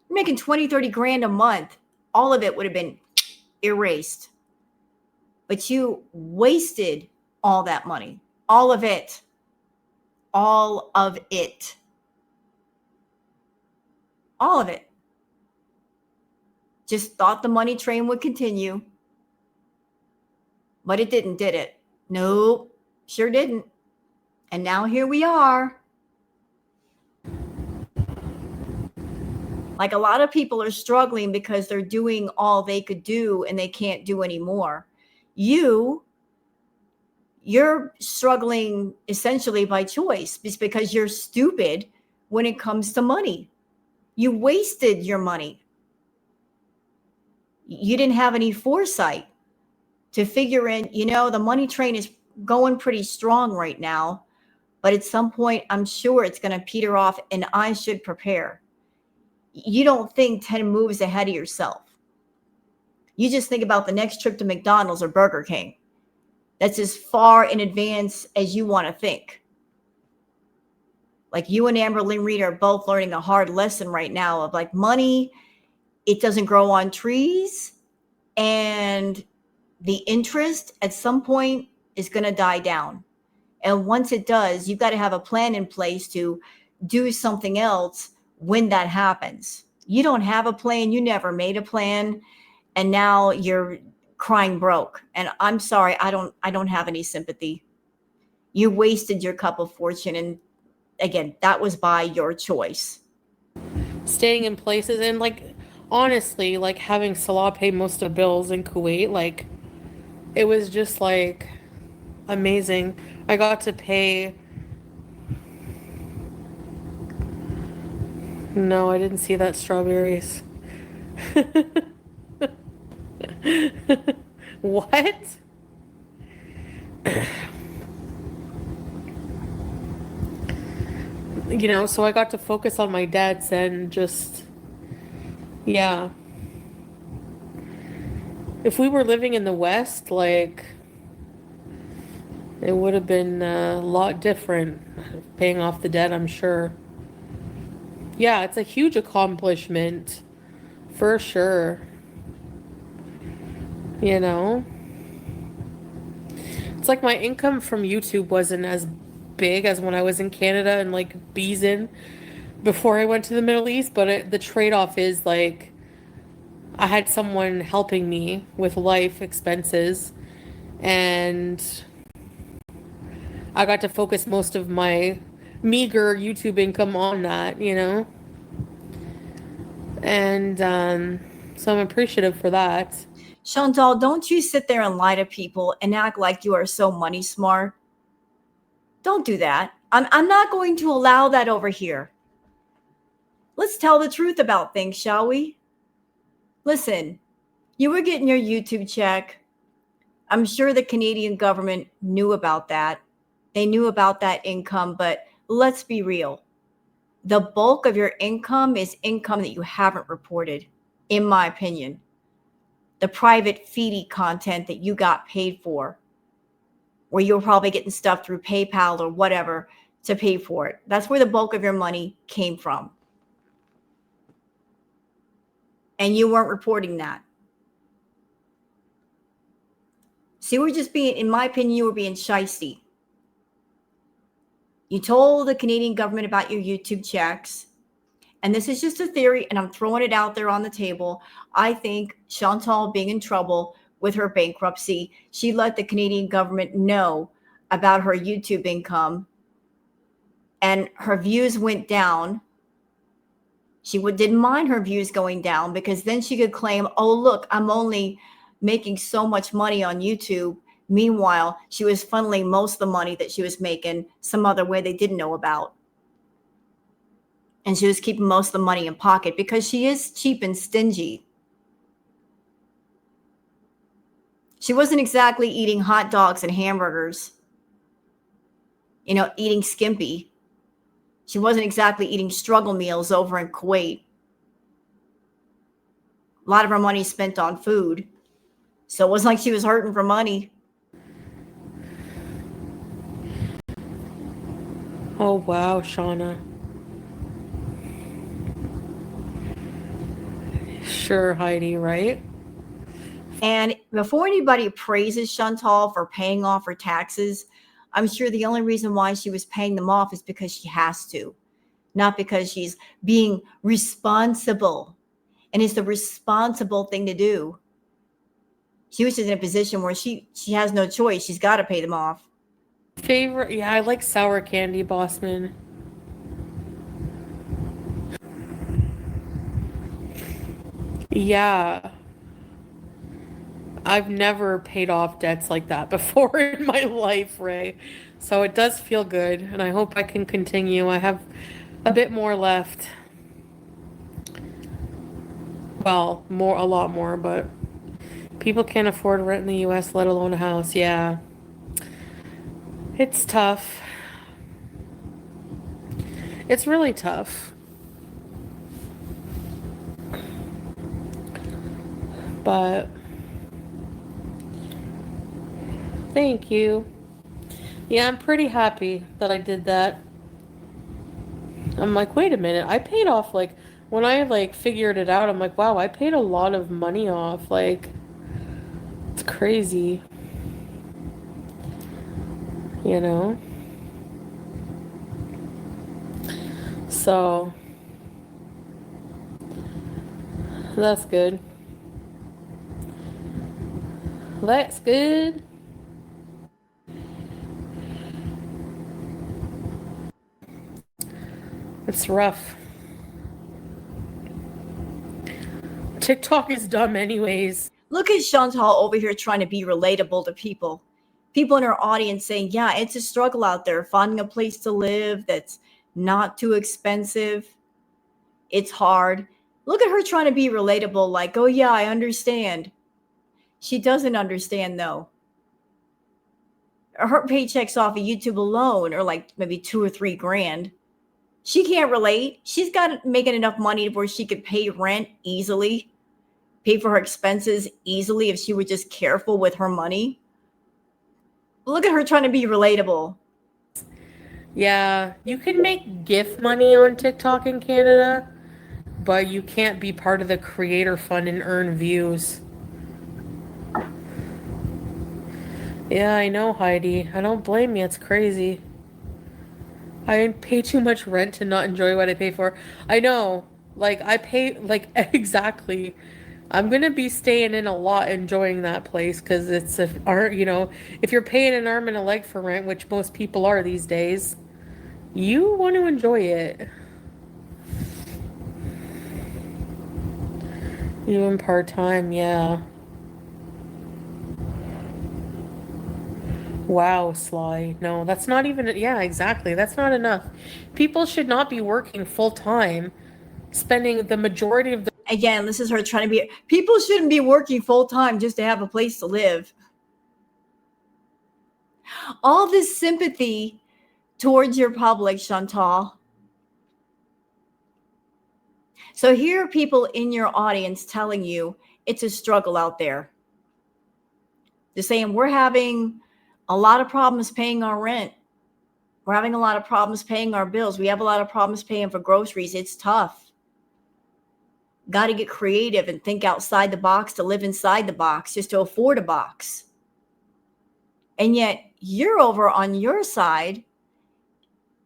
You're making 20, 30 grand a month. All of it would have been erased. But you wasted all that money. All of it. All of it. All of it. Just thought the money train would continue. But it didn't, did it? Nope, sure didn't. And now here we are. Like a lot of people are struggling because they're doing all they could do and they can't do anymore. You're struggling essentially by choice. It's because you're stupid when it comes to money. You wasted your money. You didn't have any foresight to figure in, the money train is going pretty strong right now, but at some point, I'm sure it's going to peter off and I should prepare. You don't think 10 moves ahead of yourself. You just think about the next trip to McDonald's or Burger King. That's as far in advance as you want to think. Like you and Amberlynn Reed are both learning a hard lesson right now of like money, it doesn't grow on trees, and the interest at some point is going to die down. And once it does, you've got to have a plan in place to do something else when that happens. You don't have a plan. You never made a plan. And now you're crying broke. And I'm sorry, I don't have any sympathy. You wasted your cup of fortune. And again, that was by your choice. Staying in places and honestly, having Salah pay most of the bills in Kuwait, it was just amazing. I got to pay. No, I didn't see that strawberries. What? So I got to focus on my dad's and just, yeah. If we were living in the West, like, it would have been a lot different paying off the debt, I'm sure. Yeah, it's a huge accomplishment for sure. You know? It's like my income from YouTube wasn't as big as when I was in Canada and like Beeson before I went to the Middle East, but the trade-off is like I had someone helping me with life expenses and I got to focus most of my meager YouTube income on that, you know? And so I'm appreciative for that. Chantal, don't you sit there and lie to people and act like you are so money smart. Don't do that. I'm not going to allow that over here. Let's tell the truth about things, shall we? Listen, you were getting your YouTube check. I'm sure the Canadian government knew about that. They knew about that income, but let's be real. The bulk of your income is income that you haven't reported, in my opinion. The private Foodie content that you got paid for, where you were probably getting stuff through PayPal or whatever to pay for it. That's where the bulk of your money came from. And you weren't reporting that. So you were just being, in my opinion, you were being shysty. You told the Canadian government about your YouTube checks. And this is just a theory, and I'm throwing it out there on the table. I think Chantal being in trouble with her bankruptcy, she let the Canadian government know about her YouTube income, and her views went down. She didn't mind her views going down because then she could claim, oh, look, I'm only making so much money on YouTube. Meanwhile, she was funneling most of the money that she was making some other way they didn't know about. And she was keeping most of the money in pocket because she is cheap and stingy. She wasn't exactly eating hot dogs and hamburgers, eating skimpy. She wasn't exactly eating struggle meals over in Kuwait. A lot of her money spent on food. So it wasn't like she was hurting for money. Oh, wow, Shauna. Sure, Heidi, right? And before anybody praises Chantal for paying off her taxes, I'm sure the only reason why she was paying them off is because she has to, not because she's being responsible. And it's the responsible thing to do. She was just in a position where she has no choice. She's got to pay them off. Favorite, yeah, I like sour candy, Bossman. Yeah. I've never paid off debts like that before in my life, Ray. So it does feel good, and I hope I can continue. I have a bit more left. Well, a lot more, but people can't afford rent in the US, let alone a house. Yeah. It's tough. It's really tough. But thank you. Yeah, I'm pretty happy that I did that. I'm like, wait a minute. I paid off when I figured it out, I'm like, wow, I paid a lot of money off. Like, it's crazy. You know? So that's good. That's good. It's rough. TikTok is dumb anyways. Look at Chantal over here trying to be relatable to people. People in her audience saying, yeah, it's a struggle out there finding a place to live that's not too expensive. It's hard. Look at her trying to be relatable, like, oh, yeah, I understand. She doesn't understand, though. Her paychecks off of YouTube alone are like maybe $2 or $3 grand. She can't relate. She's got making enough money where she could pay rent easily. pay for her expenses easily if she were just careful with her money. Look at her trying to be relatable. Yeah, you can make gift money on TikTok in Canada, but you can't be part of the creator fund and earn views. Yeah, I know, Heidi. I don't blame you. It's crazy. I pay too much rent to not enjoy what I pay for. I know. Like, I pay, like, exactly. I'm gonna be staying in a lot enjoying that place because it's a, if you're paying an arm and a leg for rent, which most people are these days, you want to enjoy it. Even part-time, yeah. Wow, Sly. No, that's not even, yeah, exactly. That's not enough. People should not be working full-time, spending the majority of the Again, this is her trying to be. People shouldn't be working full time just to have a place to live. All this sympathy towards your public, Chantal. So here are people in your audience telling you it's a struggle out there. They're saying we're having a lot of problems paying our rent. We're having a lot of problems paying our bills. We have a lot of problems paying for groceries. It's tough. Got to get creative and think outside the box to live inside the box just to afford a box. And yet you're over on your side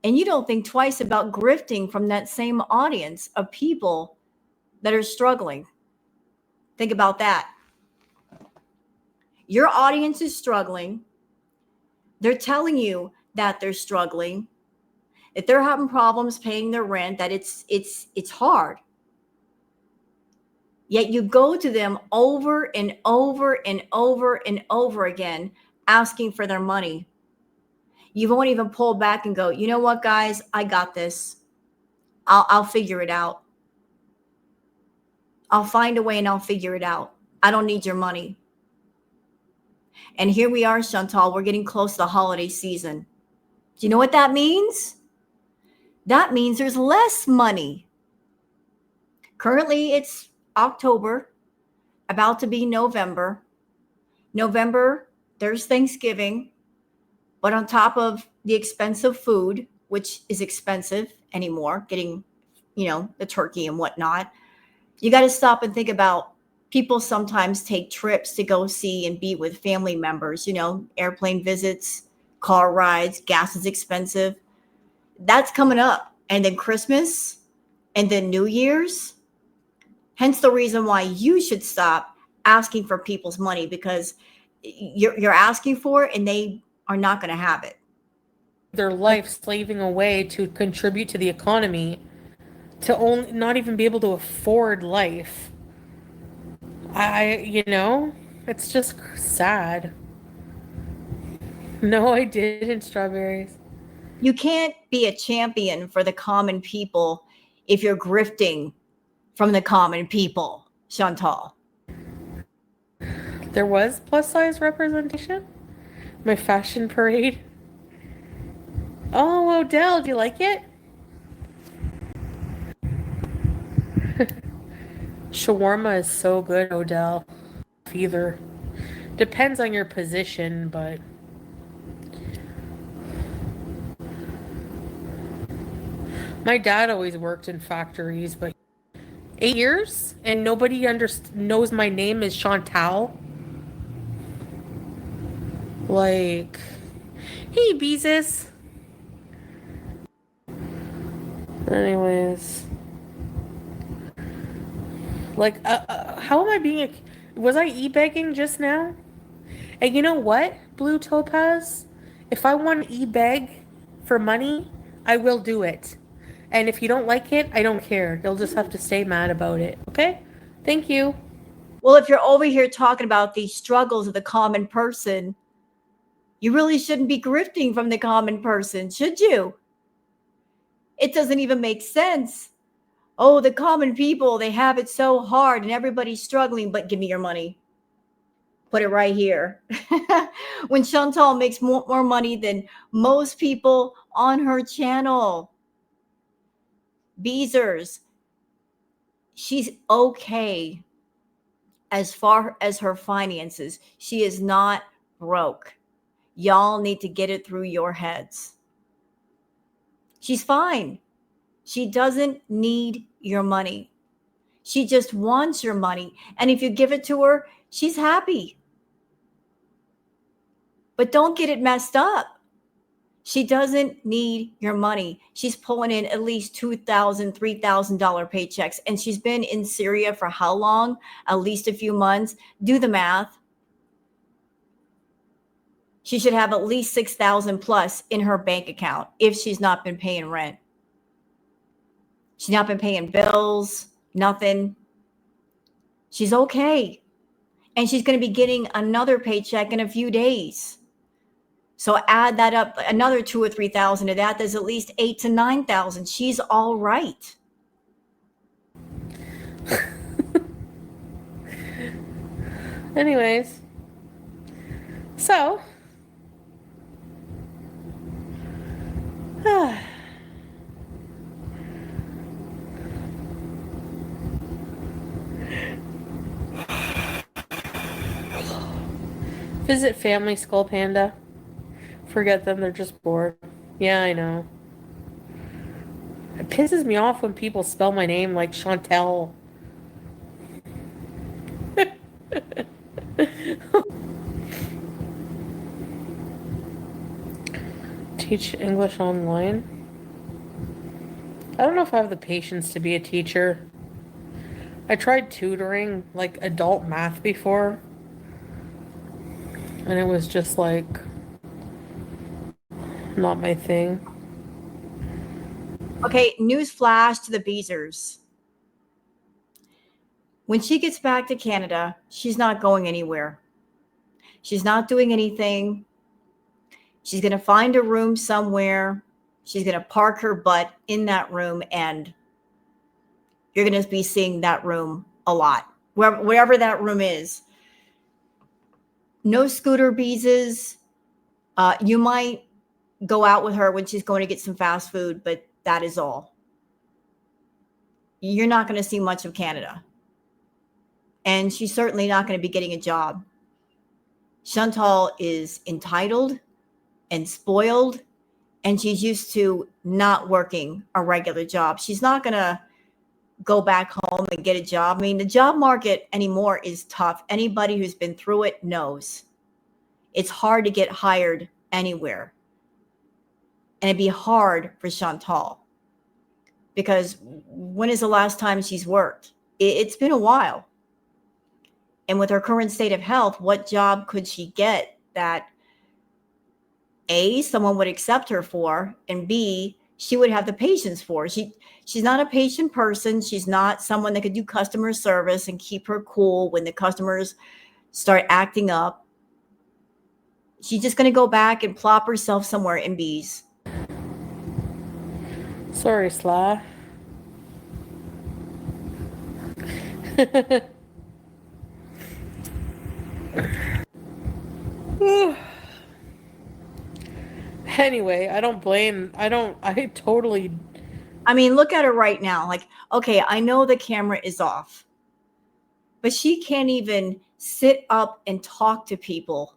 and you don't think twice about grifting from that same audience of people that are struggling. Think about that. Your audience is struggling. They're telling you that they're struggling, that they're having problems paying their rent, that it's hard. Yet you go to them over and over and over and over again asking for their money. You won't even pull back and go, you know what, guys, I got this. I'll figure it out. I'll find a way and I'll figure it out. I don't need your money. And here we are, Chantal, we're getting close to the holiday season. Do you know what that means? That means there's less money. Currently, it's October, about to be November. November, there's Thanksgiving. But on top of the expensive food, which is expensive anymore, getting, the turkey and whatnot, you got to stop and think about people sometimes take trips to go see and be with family members, airplane visits, car rides, gas is expensive. That's coming up. And then Christmas and then New Year's. Hence the reason why you should stop asking for people's money, because you're asking for it and they are not going to have it. their life slaving away to contribute to the economy to only not even be able to afford life. It's just sad. No, I didn't, strawberries. You can't be a champion for the common people if you're grifting from the common people, Chantal. There was plus size representation? My fashion parade? Oh, Odell, do you like it? Shawarma is so good, Odell. Either. Depends on your position, but my dad always worked in factories, but 8 years and nobody knows my name is Chantal. Like, hey, Beezus. Anyways, like, how am I being? Was I e-begging just now? And you know what, Blue Topaz? If I want to e-beg for money, I will do it. And if you don't like it, I don't care. You'll just have to stay mad about it. Okay? Thank you. Well, if you're over here talking about the struggles of the common person, you really shouldn't be grifting from the common person, should you? It doesn't even make sense. Oh, the common people, they have it so hard and everybody's struggling, but give me your money. Put it right here. When Chantal makes more money than most people on her channel. Beezers, she's okay. as far as her finances, she is not broke. Y'all need to get it through your heads. She's fine. She doesn't need your money. She just wants your money. And if you give it to her, she's happy. But don't get it messed up. She doesn't need your money. She's pulling in at least $2,000, $3,000 paychecks. And she's been in Syria for how long? At least a few months. Do the math. She should have at least 6,000 plus in her bank account if she's not been paying rent. She's not been paying bills, nothing. She's okay. And she's going to be getting another paycheck in a few days. So add that up, another 2 or 3,000 to that. There's at least 8 to 9,000. She's all right. Anyways, so visit family Skull Panda. Forget them, they're just bored. Yeah, I know. It pisses me off when people spell my name like Chantel. Teach English online? I don't know if I have the patience to be a teacher. I tried tutoring, like, adult math before. And it was just, like, not my thing. Okay, news flash to the Beezers. When she gets back to Canada, she's not going anywhere. She's not doing anything. She's going to find a room somewhere. She's going to park her butt in that room, and you're going to be seeing that room a lot, wherever that room is. No scooter Beezes. You might go out with her when she's going to get some fast food, but that is all. You're not going to see much of Canada. And she's certainly not going to be getting a job. Chantal is entitled and spoiled, and she's used to not working a regular job. She's not going to go back home and get a job. I mean, the job market anymore is tough. Anybody who's been through it knows. It's hard to get hired anywhere. And it'd be hard for Chantal, because when is the last time she's worked? It's been a while. And with her current state of health, what job could she get that A, someone would accept her for, and B, she would have the patience for? She's not a patient person. She's not someone that could do customer service and keep her cool when the customers start acting up. She's just going to go back and plop herself somewhere in B's. Sorry, Sly. Anyway, I totally. I mean, look at her right now. Like, okay, I know the camera is off, but she can't even sit up and talk to people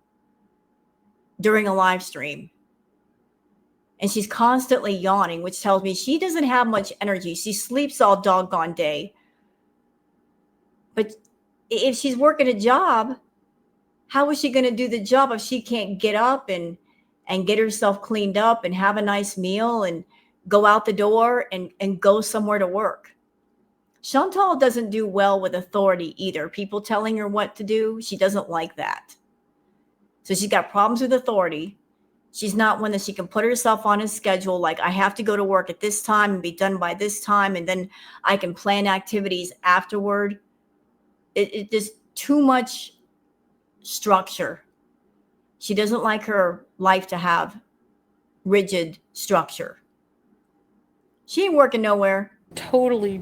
during a live stream. And she's constantly yawning, which tells me she doesn't have much energy. She sleeps all doggone day. But if she's working a job, how is she going to do the job if she can't get up and get herself cleaned up and have a nice meal and go out the door and go somewhere to work? Chantal doesn't do well with authority either. People telling her what to do, she doesn't like that. So she's got problems with authority. She's not one that she can put herself on a schedule, like I have to go to work at this time and be done by this time, and then I can plan activities afterward. It just too much structure. She doesn't like her life to have rigid structure. She ain't working nowhere. Totally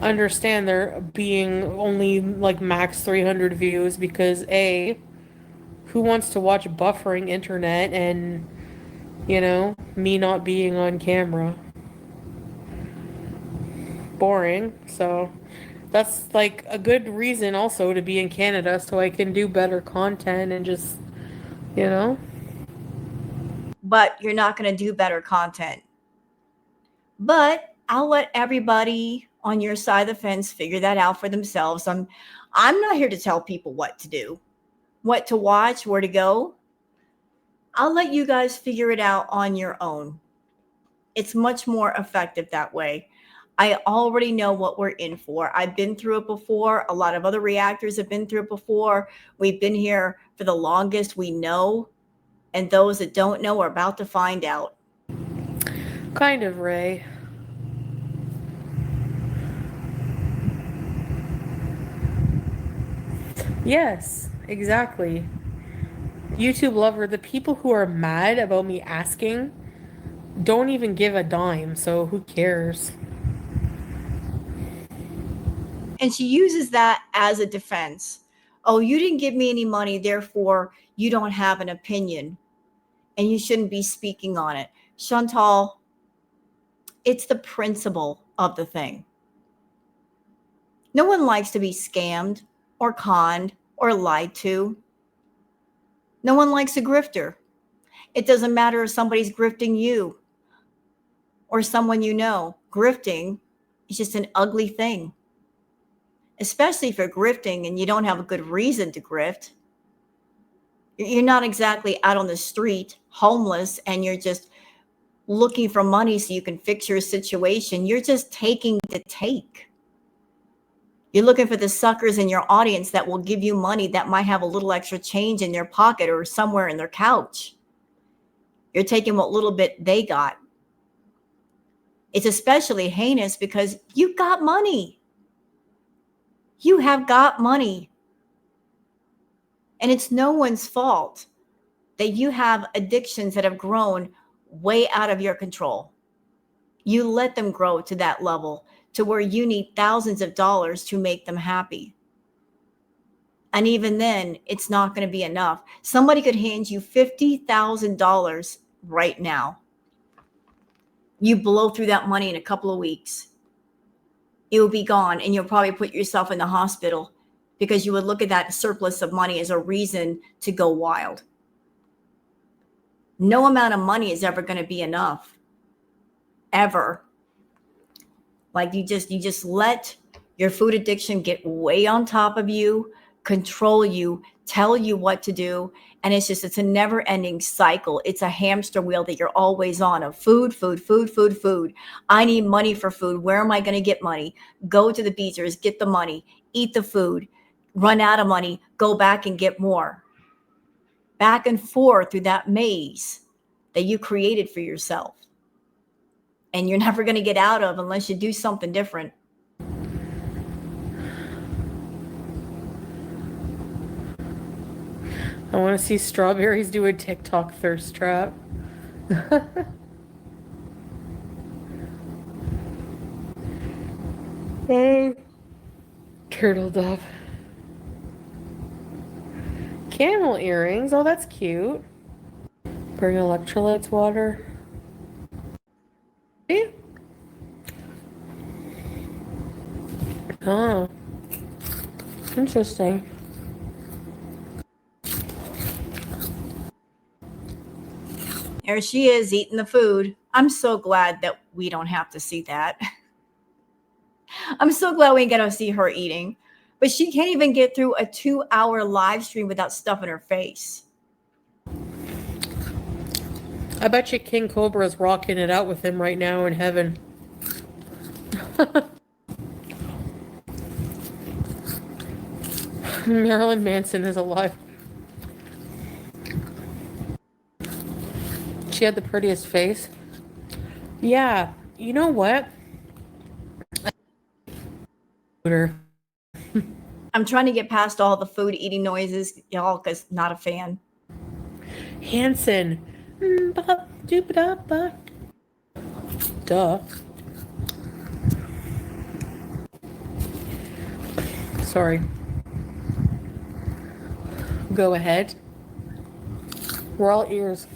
understand there being only like max 300 views because A, who wants to watch buffering internet and, me not being on camera? boring. So that's like a good reason also to be in Canada so I can do better content and just, you know? But you're not going to do better content. But I'll let everybody on your side of the fence figure that out for themselves. I'm not here to tell people what to do, what to watch, where to go. I'll let you guys figure it out on your own. It's much more effective that way. I already know what we're in for. I've been through it before. A lot of other reactors have been through it before. We've been here for the longest. We know. And those that don't know are about to find out. Kind of, Ray. Yes, exactly. YouTube lover, the people who are mad about me asking don't even give a dime, so who cares? And she uses that as a defense. Oh, you didn't give me any money, therefore you don't have an opinion and you shouldn't be speaking on it. Chantal, it's the principle of the thing. No one likes to be scammed or conned or lied to. No one likes a grifter. It doesn't matter if somebody's grifting you or someone you know. Grifting is just an ugly thing, especially if you're grifting and you don't have a good reason to grift. You're not exactly out on the street homeless and you're just looking for money so you can fix your situation. You're just taking to take. You're looking for the suckers in your audience that will give you money that might have a little extra change in their pocket or somewhere in their couch. You're taking what little bit they got. It's especially heinous because you got money. You have got money. And it's no one's fault that you have addictions that have grown way out of your control. You let them grow to that level to where you need thousands of dollars to make them happy. And even then, it's not going to be enough. Somebody could hand you $50,000 right now. You blow through that money in a couple of weeks. It will be gone, and you'll probably put yourself in the hospital because you would look at that surplus of money as a reason to go wild. No amount of money is ever going to be enough. Ever. Like you just let your food addiction get way on top of you, control you, tell you what to do. And it's a never ending cycle. It's a hamster wheel that you're always on of food, food, food, food, food. I need money for food. Where am I going to get money? Go to the beaters, get the money, eat the food, run out of money, go back and get more. Back and forth through that maze that you created for yourself. And you're never going to get out of unless you do something different. I want to see Strawberries do a TikTok thirst trap. Hey, turtle dove. Camel earrings. Oh, that's cute. Bring electrolytes water. Yeah. Oh, interesting. There she is eating the food. I'm so glad that we don't have to see that. I'm so glad we ain't got to see her eating. But she can't even get through a 2-hour live stream without stuffing her face. I bet you King Cobra's rocking it out with him right now in heaven. Marilyn Manson is alive. She had the prettiest face. Yeah, you know what? I'm trying to get past all the food eating noises, y'all, because not a fan. Hanson. Duh. Sorry. Go ahead. We're all ears.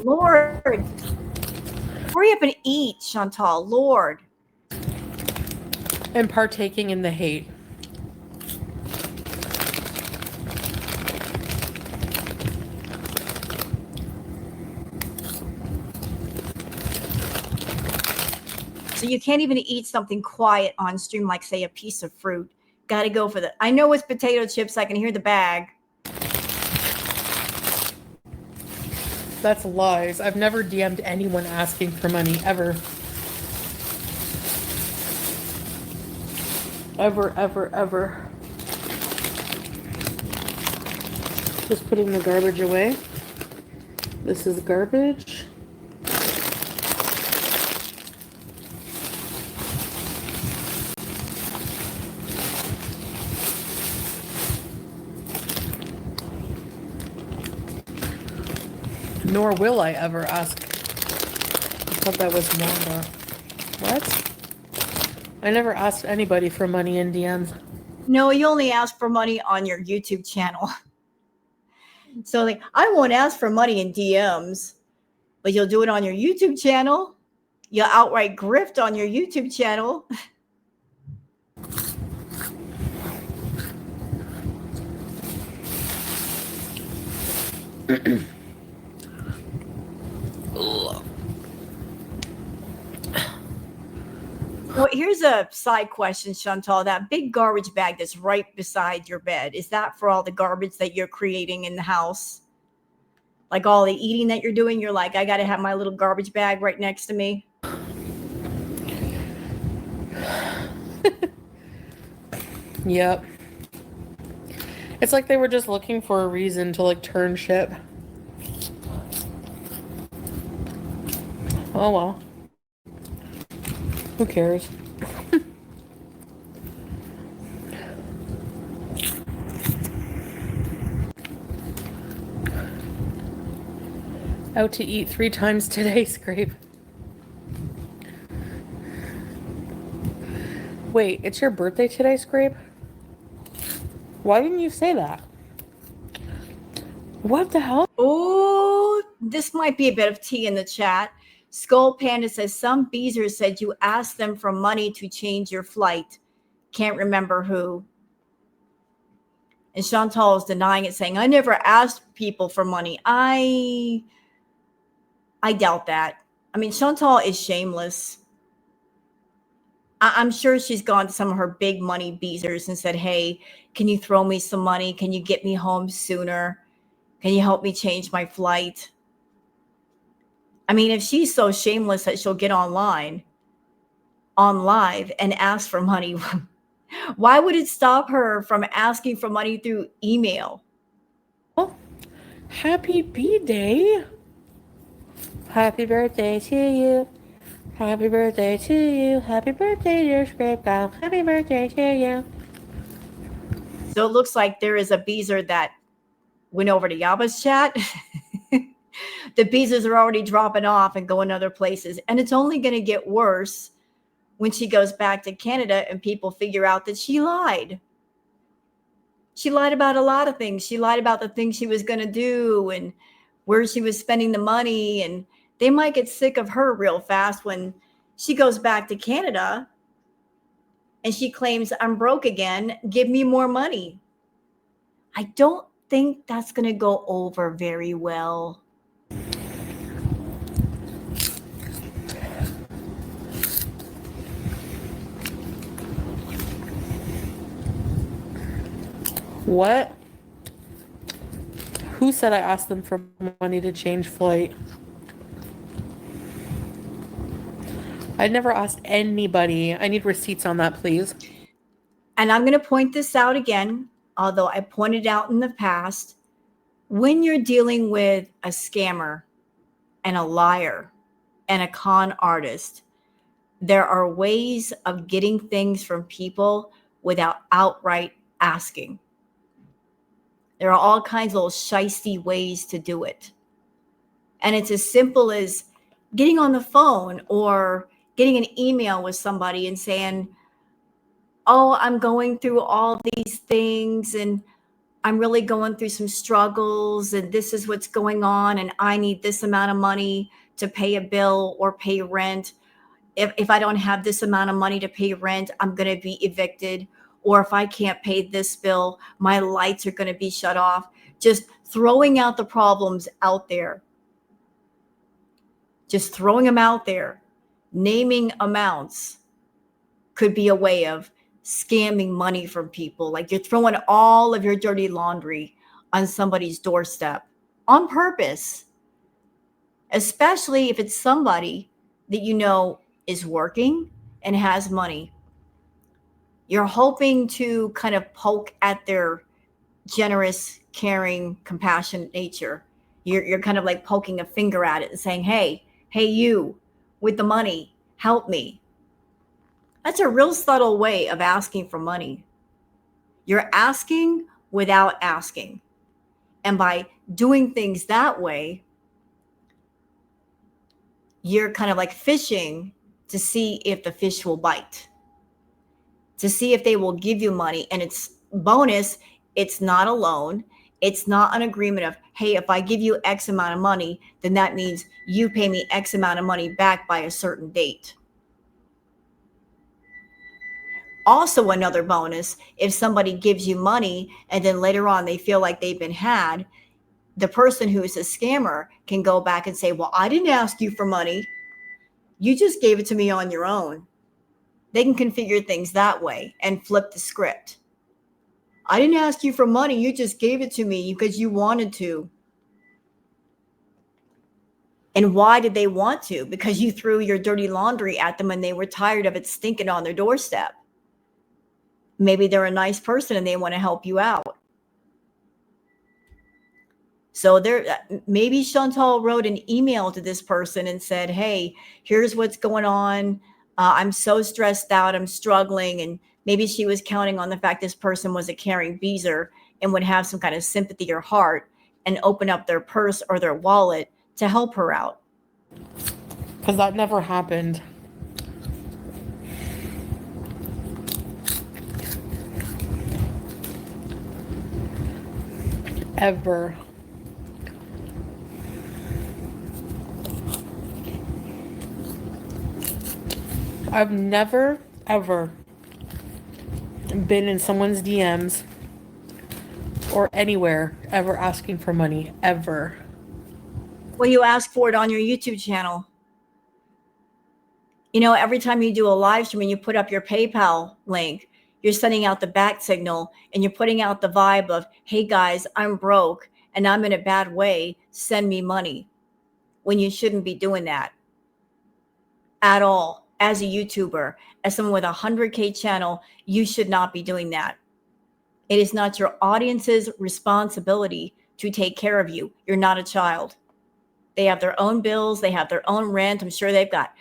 Lord, Hurry up and eat, Chantal. Lord. And partaking in the hate. So you can't even eat something quiet on stream, like, say, a piece of fruit. Got to go for the. I know it's potato chips. I can hear the bag. That's lies. I've never DM'd anyone asking for money, ever. Ever, ever, ever. Just putting the garbage away. This is garbage. Nor will I ever ask. I thought that was Wanda. What? I never asked anybody for money in DMs. No, you only ask for money on your YouTube channel. So, like, I won't ask for money in DMs, but you'll do it on your YouTube channel. You'll outright grift on your YouTube channel. Well, here's a side question, Chantal. That big garbage bag that's right beside your bed, is that for all the garbage that you're creating in the house? Like all the eating that you're doing, you're like, I got to have my little garbage bag right next to me. Yep. It's like they were just looking for a reason to, like, turn ship. Oh well. Who cares? Out to eat 3 times today, Scrape. Wait, it's your birthday today, Scrape? Why didn't you say that? What the hell? Oh, this might be a bit of tea in the chat. Skull Panda says some beezer said you asked them for money to change your flight. Can't remember who. And Chantal is denying it, saying, I never asked people for money. I doubt that. I mean, Chantal is shameless. I'm sure she's gone to some of her big money beezers and said, hey, can you throw me some money? Can you get me home sooner? Can you help me change my flight? I mean, if she's so shameless that she'll get on live and ask for money, why would it stop her from asking for money through email? Oh, happy B-Day. Happy birthday to you. Happy birthday to you. Happy birthday, dear Scrape Gal. Happy birthday to you. So it looks like there is a beezer that went over to Yaba's chat. The beezers are already dropping off and going other places. And it's only going to get worse when she goes back to Canada and people figure out that she lied. She lied about a lot of things. She lied about the things she was going to do and where she was spending the money. And they might get sick of her real fast when she goes back to Canada and she claims, I'm broke again. Give me more money. I don't think that's going to go over very well. What? Who said I asked them for money to change flight? I never asked anybody. I need receipts on that, please. And I'm going to point this out again, although I pointed out in the past. When you're dealing with a scammer and a liar and a con artist, there are ways of getting things from people without outright asking. There are all kinds of little shisty ways to do it. And it's as simple as getting on the phone or getting an email with somebody and saying, oh, I'm going through all these things and I'm really going through some struggles and this is what's going on and I need this amount of money to pay a bill or pay rent. If I don't have this amount of money to pay rent, I'm going to be evicted. Or if I can't pay this bill, my lights are going to be shut off. Just throwing out the problems out there. Just throwing them out there. Naming amounts could be a way of scamming money from people. Like you're throwing all of your dirty laundry on somebody's doorstep on purpose, especially if it's somebody that you know is working and has money. You're hoping to kind of poke at their generous, caring, compassionate nature. You're kind of like poking a finger at it and saying, hey, you with the money, help me. That's a real subtle way of asking for money. You're asking without asking. And by doing things that way, you're kind of like fishing to see if the fish will bite, to see if they will give you money. And it's bonus. It's not a loan. It's not an agreement of, hey, if I give you X amount of money, then that means you pay me X amount of money back by a certain date. Also, another bonus, if somebody gives you money and then later on they feel like they've been had, the person who is a scammer can go back and say, well, I didn't ask you for money. You just gave it to me on your own. They can configure things that way and flip the script. I didn't ask you for money. You just gave it to me because you wanted to. And why did they want to? Because you threw your dirty laundry at them and they were tired of it stinking on their doorstep. Maybe they're a nice person and they want to help you out. So maybe Chantal wrote an email to this person and said, hey, here's what's going on. I'm so stressed out. I'm struggling. And maybe she was counting on the fact this person was a caring beezer and would have some kind of sympathy or heart and open up their purse or their wallet to help her out. Because that never happened. Ever. I've never, ever been in someone's DMs or anywhere ever asking for money, ever. Well, you ask for it on your YouTube channel. You know, every time you do a live stream and you put up your PayPal link, you're sending out the back signal and you're putting out the vibe of, hey guys, I'm broke and I'm in a bad way. Send me money. When you shouldn't be doing that at all. As a YouTuber, as someone with a 100K channel, you should not be doing that. It is not your audience's responsibility to take care of you. You're not a child. They have their own bills. They have their own rent. I'm sure they've got,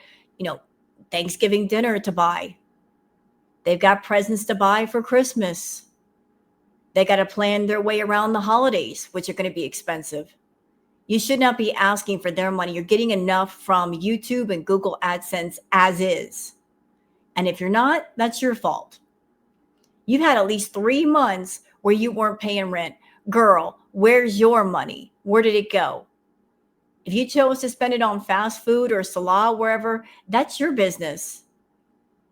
Thanksgiving dinner to buy. They've got presents to buy for Christmas. They got to plan their way around the holidays, which are going to be expensive. You should not be asking for their money. You're getting enough from YouTube and Google AdSense as is. And if you're not, that's your fault. You've had at least 3 months where you weren't paying rent. Girl, where's your money? Where did it go? If you chose to spend it on fast food or Salah, wherever, that's your business.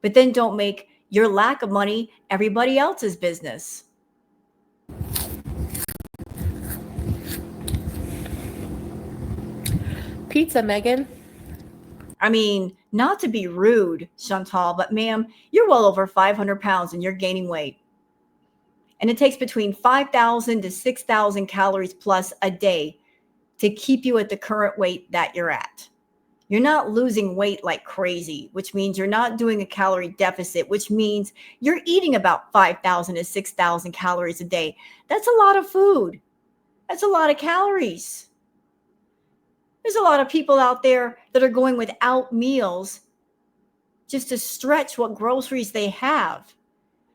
But then don't make your lack of money everybody else's business. Pizza, Megan. I mean, not to be rude, Chantal, but ma'am, you're well over 500 pounds and you're gaining weight. And it takes between 5,000 to 6,000 calories plus a day to keep you at the current weight that you're at. You're not losing weight like crazy, which means you're not doing a calorie deficit, which means you're eating about 5,000 to 6,000 calories a day. That's a lot of food. That's a lot of calories. There's a lot of people out there that are going without meals just to stretch what groceries they have.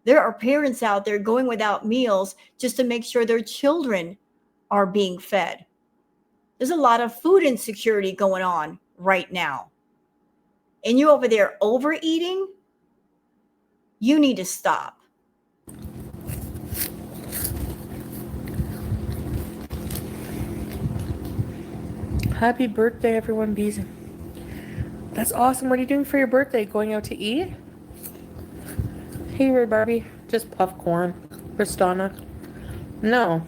There are parents out there going without meals just to make sure their children are being fed. There's a lot of food insecurity going on right now. And you over there overeating, you need to stop. Happy birthday, everyone, bees. That's awesome. What are you doing for your birthday? Going out to eat? Hey, Red Barbie. Just popcorn. Kristana. No.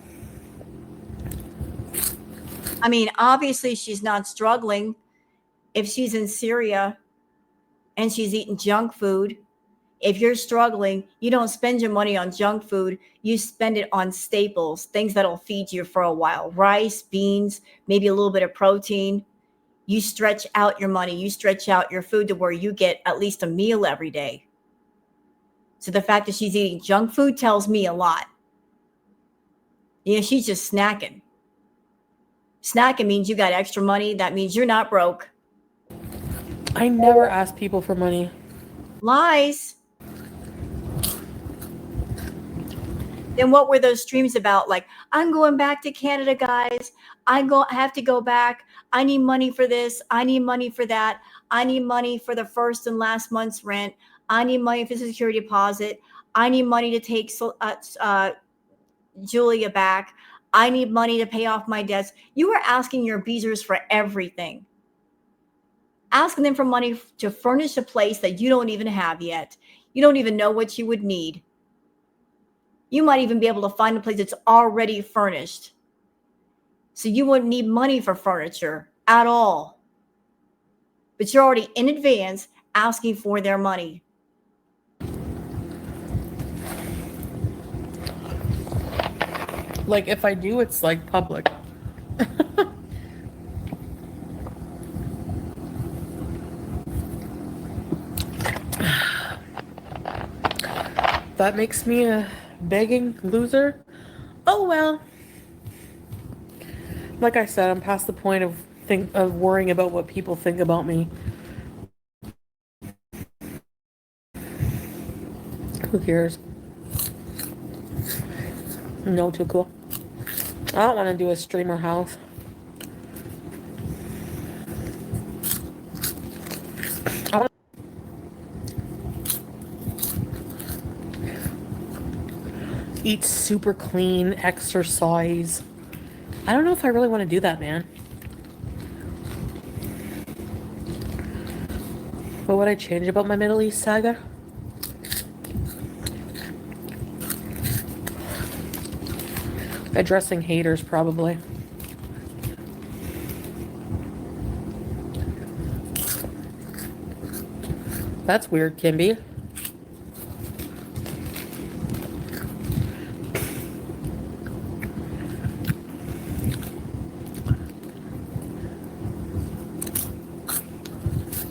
I mean, obviously she's not struggling if she's in Syria and she's eating junk food. If you're struggling, you don't spend your money on junk food. You spend it on staples, things that'll feed you for a while. Rice, beans, maybe a little bit of protein. You stretch out your money. You stretch out your food to where you get at least a meal every day. So the fact that she's eating junk food tells me a lot. She's just snacking. Snacking means you got extra money. That means you're not broke. I never ask people for money. Lies. Then what were those streams about? Like, I'm going back to Canada, guys. I have to go back. I need money for this. I need money for that. I need money for the first and last month's rent. I need money for the security deposit. I need money to take Julia back. I need money to pay off my debts. You are asking your beezers for everything. Asking them for money to furnish a place that you don't even have yet. You don't even know what you would need. You might even be able to find a place that's already furnished. So you wouldn't need money for furniture at all. But you're already in advance asking for their money. Like, if I do, it's like public. That makes me a begging loser. Oh well. Like I said, I'm past the point of worrying about what people think about me. Who cares? No, too cool. I don't want to do a streamer house. Eat super clean, exercise. I don't know if I really want to do that, man. What would I change about my Middle East saga? Addressing haters, probably. That's weird, Kimby.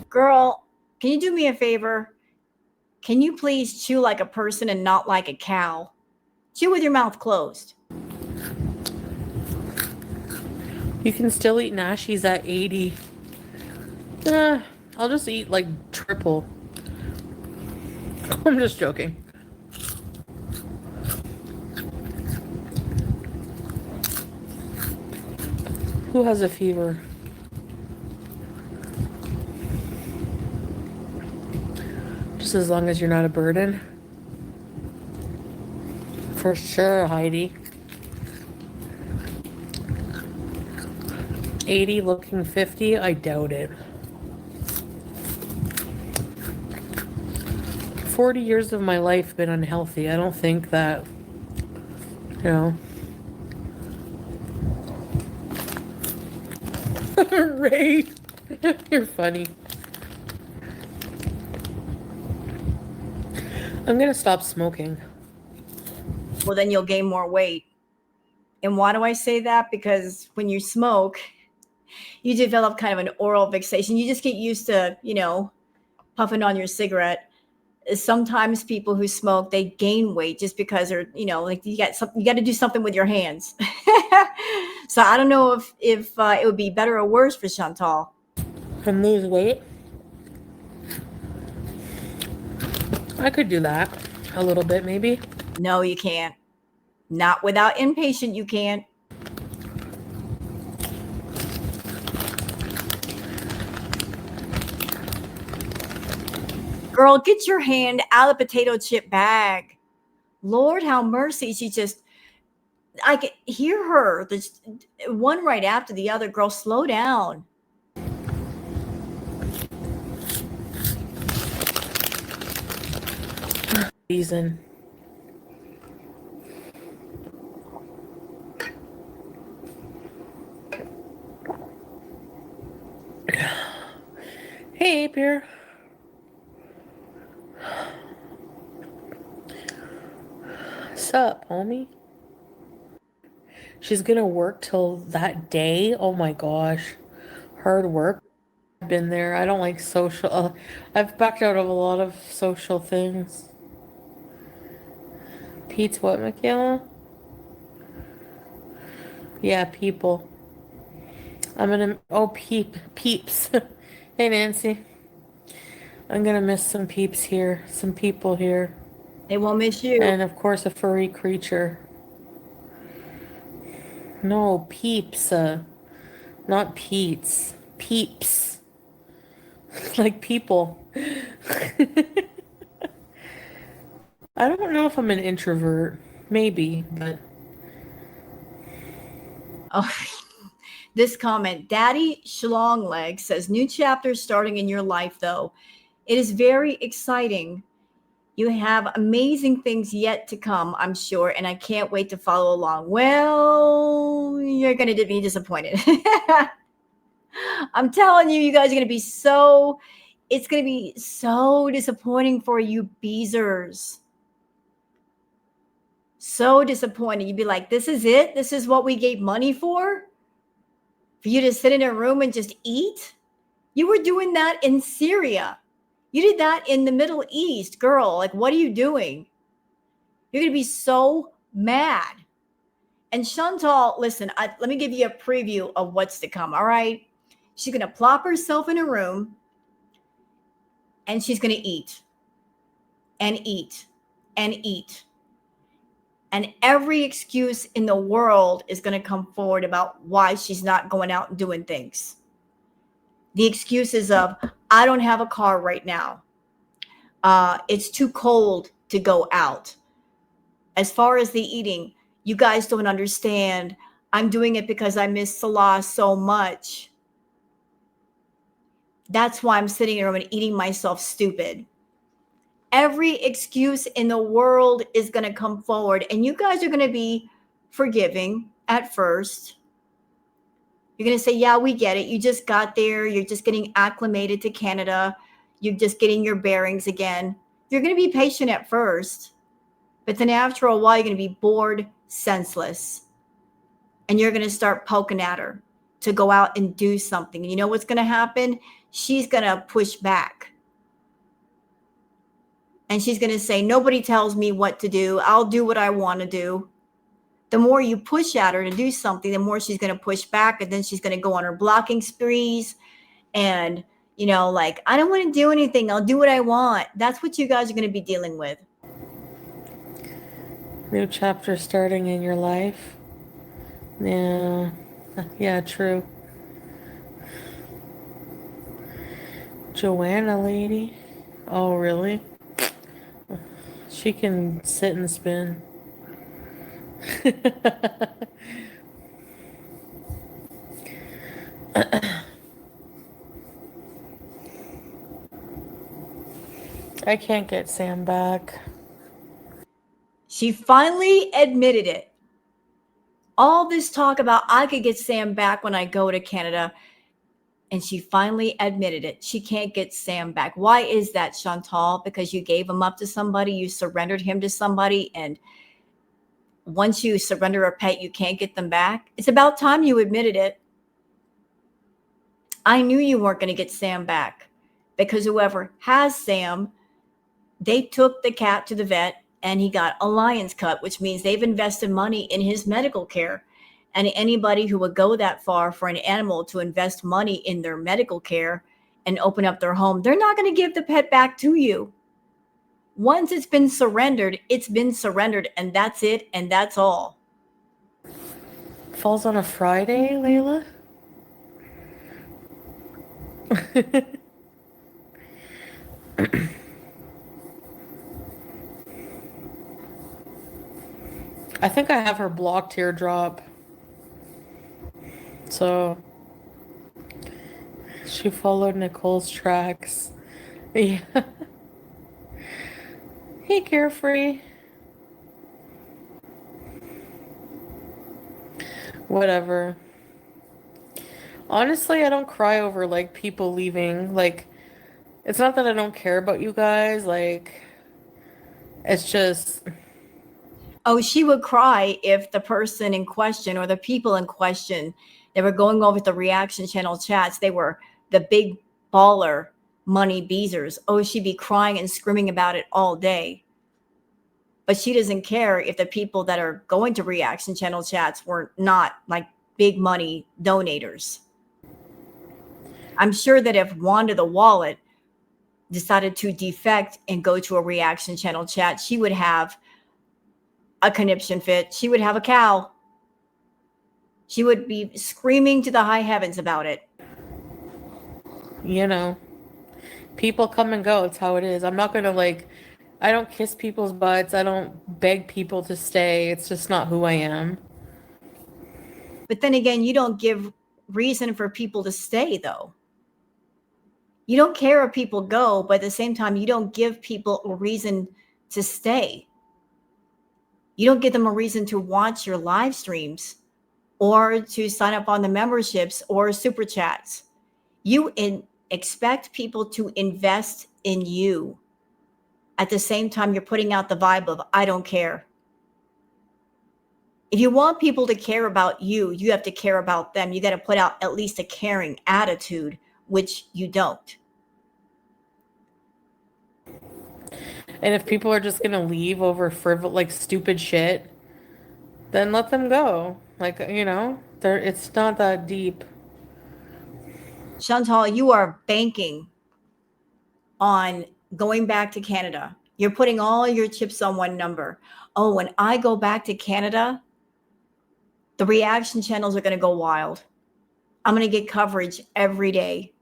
Girl, can you do me a favor? Can you please chew like a person and not like a cow? Chew with your mouth closed. You can still eat Nashies at 80. I'll just eat like triple. I'm just joking. Who has a fever? Just as long as you're not a burden. For sure, Heidi. 80 looking 50? I doubt it. 40 years of my life been unhealthy. I don't think that, you know. Ray, you're funny. I'm gonna stop smoking. Well, then you'll gain more weight. And why do I say that? Because when you smoke, you develop kind of an oral fixation. You just get used to, puffing on your cigarette. Sometimes people who smoke, they gain weight just because they're, like you got to do something with your hands. So I don't know if it would be better or worse for Chantal. And lose weight? I could do that a little bit, maybe. No, you can't. Not without inpatient, you can't. Girl, get your hand out of the potato chip bag. Lord, have mercy. I can hear her. There's one right after the other. Girl, slow down. reason. Hey, Beer. Sup, homie? She's gonna work till that day? Oh my gosh. Hard work. I've been there. I don't like social. I've backed out of a lot of social things. Pete's what, Michaela? Yeah, people. I'm gonna. Oh, peeps. Hey, Nancy. I'm gonna miss some peeps here. Some people here. They won't miss you. And of course, a furry creature. No, peeps. Not Pete's. Peeps. Like people. I don't know if I'm an introvert. Maybe, but Oh, this comment, Daddy Schlongleg says, new chapter starting in your life, though. It is very exciting. You have amazing things yet to come, I'm sure, and I can't wait to follow along. Well, you're going to be disappointed. I'm telling you, you guys are going to be it's going to be so disappointing for you beezers. So disappointing. You'd be like, this is it? This is what we gave money for? For you to sit in a room and just eat? You were doing that in Syria. You did that in the Middle East, girl. Like, what are you doing? You're going to be so mad. And Chantal, listen, let me give you a preview of what's to come, all right? She's going to plop herself in a room and she's going to eat and eat and eat. And every excuse in the world is going to come forward about why she's not going out and doing things. The excuses of, I don't have a car right now. It's too cold to go out. As far as the eating, you guys don't understand. I'm doing it because I miss Salah so much. That's why I'm sitting here and eating myself stupid. Every excuse in the world is going to come forward, and you guys are going to be forgiving at first. You're going to say, yeah, we get it. You just got there. You're just getting acclimated to Canada. You're just getting your bearings again. You're going to be patient at first, but then after a while, you're going to be bored, senseless, and you're going to start poking at her to go out and do something. And you know what's going to happen? She's going to push back. And she's going to say, nobody tells me what to do. I'll do what I want to do. The more you push at her to do something, the more she's going to push back. And then she's going to go on her blocking sprees. And, like, I don't want to do anything. I'll do what I want. That's what you guys are going to be dealing with. new chapter starting in your life. Yeah, true. Joanna lady. Oh, really? She can sit and spin. I can't get Sam back. She finally admitted it. All this talk about I could get Sam back when I go to Canada. And she finally admitted it. She can't get Sam back. Why is that, Chantal? Because you gave him up to somebody. You surrendered him to somebody. And once you surrender a pet, you can't get them back. It's about time you admitted it. I knew you weren't going to get Sam back because whoever has Sam, they took the cat to the vet and he got a lion's cut, which means they've invested money in his medical care. And anybody who would go that far for an animal to invest money in their medical care and open up their home, they're not going to give the pet back to you. Once it's been surrendered, and that's it, and that's all. Falls on a Friday, Layla? I think I have her blocked teardrop. So she followed Nicole's tracks. Yeah. Hey, Carefree. Whatever. Honestly, I don't cry over like people leaving. Like, it's not that I don't care about you guys. Like, it's just, Oh, she would cry if the person in question or the people in question that were going over the reaction channel chats, they were the big baller money beezers. Oh, she'd be crying and screaming about it all day. But she doesn't care if the people that are going to reaction channel chats were not like big money donators. I'm sure that if Wanda the Wallet decided to defect and go to a reaction channel chat, she would have a conniption fit. She would have a cow. She would be screaming to the high heavens about it. you know, people come and go. It's how it is. I'm not gonna like, I don't kiss people's butts. I don't beg people to stay. It's just not who I am. But then again, you don't give reason for people to stay, though. You don't care if people go, but at the same time, you don't give people a reason to stay. You don't give them a reason to watch your live streams or to sign up on the memberships or super chats. Expect people to invest in you. At the same time, you're putting out the vibe of, I don't care. If you want people to care about you, you have to care about them. You got to put out at least a caring attitude, which you don't. And if people are just gonna leave over like stupid shit, then let them go. Like, it's not that deep. Chantal, you are banking on going back to Canada. You're putting all your chips on one number. Oh, when I go back to Canada, the reaction channels are going to go wild. I'm going to get coverage every day.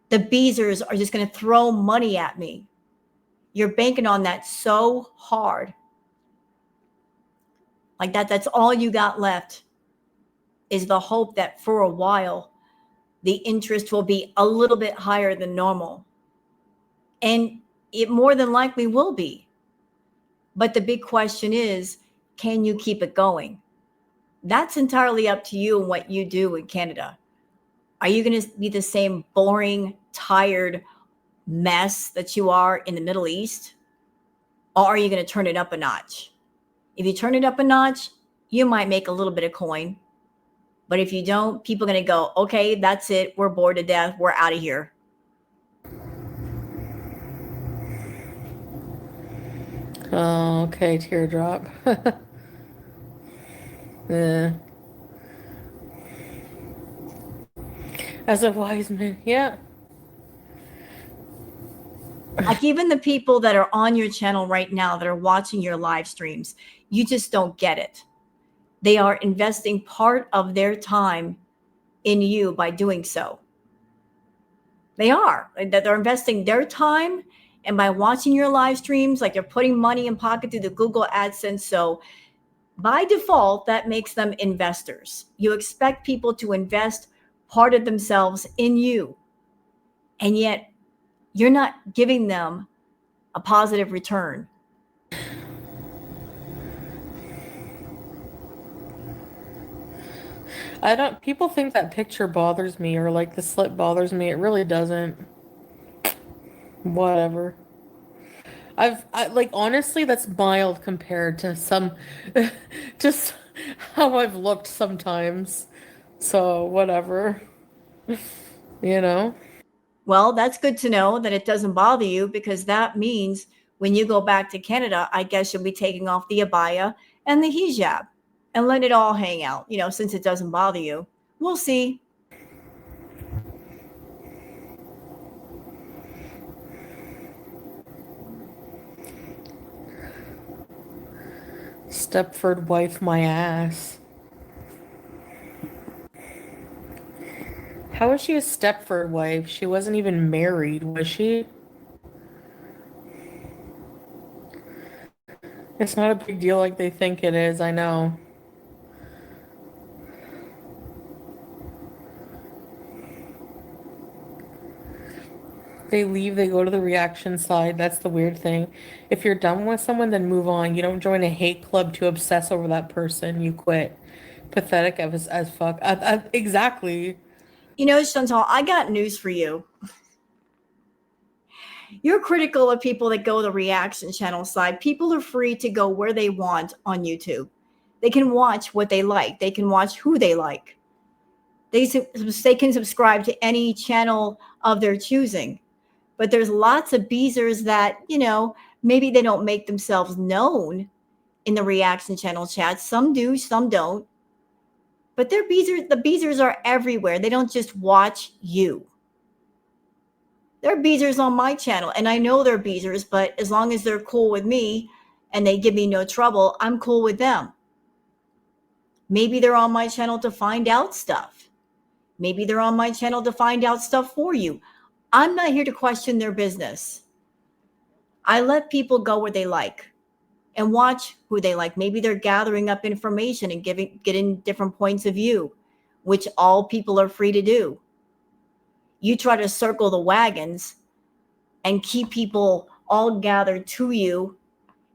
The beezers are just going to throw money at me. You're banking on that so hard. Like that's all you got left is the hope that for a while the interest will be a little bit higher than normal. And it more than likely will be. But the big question is, can you keep it going? That's entirely up to you and what you do in Canada. Are you going to be the same boring, tired mess that you are in the Middle East? Or are you going to turn it up a notch? If you turn it up a notch, you might make a little bit of coin. But if you don't, people are going to go, okay, that's it. We're bored to death. We're out of here. Oh, okay, teardrop. Yeah. As a wise man, yeah. Like even the people that are on your channel right now that are watching your live streams, you just don't get it. They are investing part of their time in you by doing so. They are. That they're investing their time and by watching your live streams, like they're putting money in pocket through the Google AdSense. So by default, that makes them investors. You expect people to invest part of themselves in you, and yet you're not giving them a positive return. People think that picture bothers me or like the slip bothers me. It really doesn't. Whatever. Like, honestly, that's mild compared to just how I've looked sometimes. So, whatever. You know? Well, that's good to know that it doesn't bother you because that means when you go back to Canada, I guess you'll be taking off the abaya and the hijab and let it all hang out, since it doesn't bother you. We'll see. Stepford wife my ass. How was she a Stepford wife? She wasn't even married, was she? It's not a big deal like they think it is, I know. They leave, they go to the reaction side. That's the weird thing. If you're done with someone, then move on. You don't join a hate club to obsess over that person. You quit. Pathetic as fuck. Exactly. You know, Chantal, I got news for you. You're critical of people that go the reaction channel side. People are free to go where they want on YouTube. They can watch what they like. They can watch who they like. They can subscribe to any channel of their choosing. But there's lots of beezers that, maybe they don't make themselves known in the reaction channel chat. Some do, some don't. But the beezers are everywhere. They don't just watch you. There are beezers on my channel, and I know they're beezers, but as long as they're cool with me and they give me no trouble, I'm cool with them. Maybe they're on my channel to find out stuff. Maybe they're on my channel to find out stuff for you. I'm not here to question their business. I let people go where they like and watch who they like. Maybe they're gathering up information and getting different points of view, which all people are free to do. You try to circle the wagons and keep people all gathered to you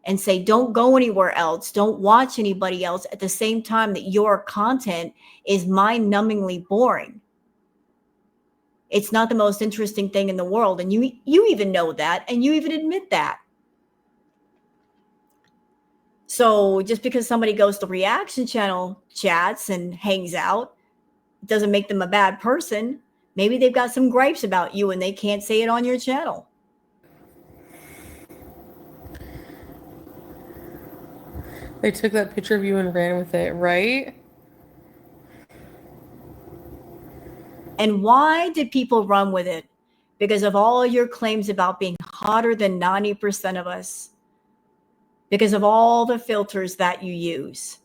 and say, don't go anywhere else. Don't watch anybody else at the same time that your content is mind-numbingly boring. It's not the most interesting thing in the world. And you even know that, and you even admit that. So just because somebody goes to reaction channel chats and hangs out doesn't make them a bad person. Maybe they've got some gripes about you and they can't say it on your channel. They took that picture of you and ran with it, right? And why did people run with it? Because of all your claims about being hotter than 90% of us. Because of all the filters that you use.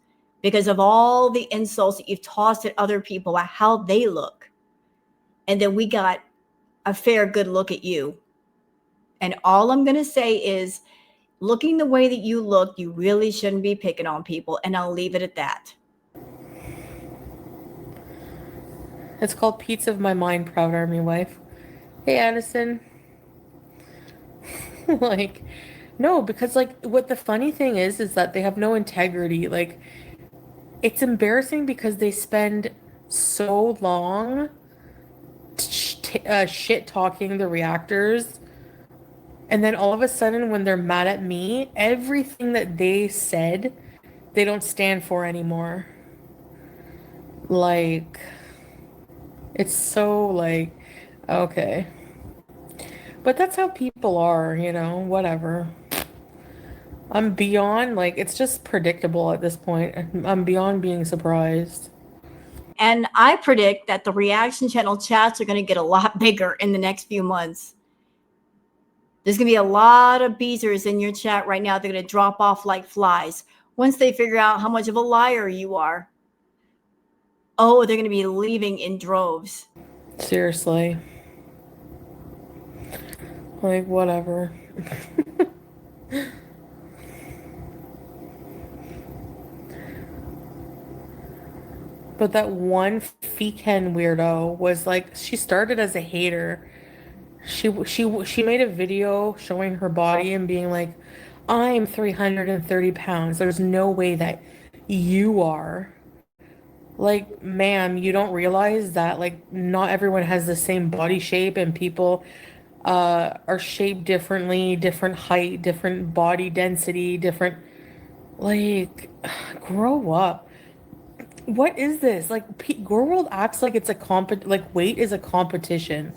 Because of all the insults that you've tossed at other people about how they look. And then we got a fair good look at you. And all I'm going to say is, looking the way that you look, you really shouldn't be picking on people. And I'll leave it at that. It's called Pizza of My Mind, Proud Army Wife. Hey, Addison. Like, no, because, like, what the funny thing is that they have no integrity. Like, it's embarrassing because they spend so long shit talking the reactors, and then all of a sudden when they're mad at me, everything that they said they don't stand for anymore. Like, it's so like, okay, but that's how people are, whatever. I'm beyond, like, it's just predictable at this point. I'm beyond being surprised. And I predict that the reaction channel chats are going to get a lot bigger in the next few months. There's going to be a lot of beezers in your chat right now. They're going to drop off like flies once they figure out how much of a liar you are. Oh, they're going to be leaving in droves. Seriously. Like, whatever. But that one Feeken weirdo was like, she started as a hater. She made a video showing her body and being like, I'm 330 pounds. There's no way that you are. Like, ma'am, you don't realize that, like, not everyone has the same body shape, and people are shaped differently, different height, different body density, different, like, grow up. What is this? Like, Gore World acts like it's a like, weight is a competition.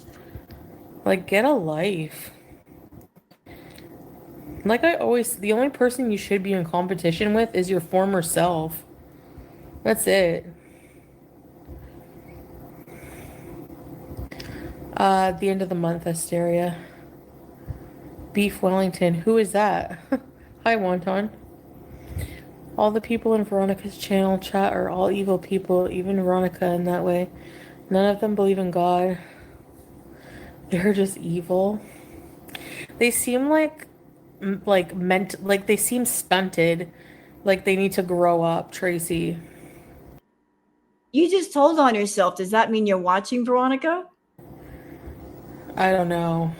Like, get a life. Like I always, the only person you should be in competition with is your former self. That's it. At the end of the month, Asteria. Beef Wellington. Who is that? Hi, Wonton. All the people in Veronica's channel chat are all evil people, even Veronica in that way. None of them believe in God. They're just evil. They seem like they seem stunted. Like they need to grow up, Tracy. You just told on yourself. Does that mean you're watching Veronica? I don't know.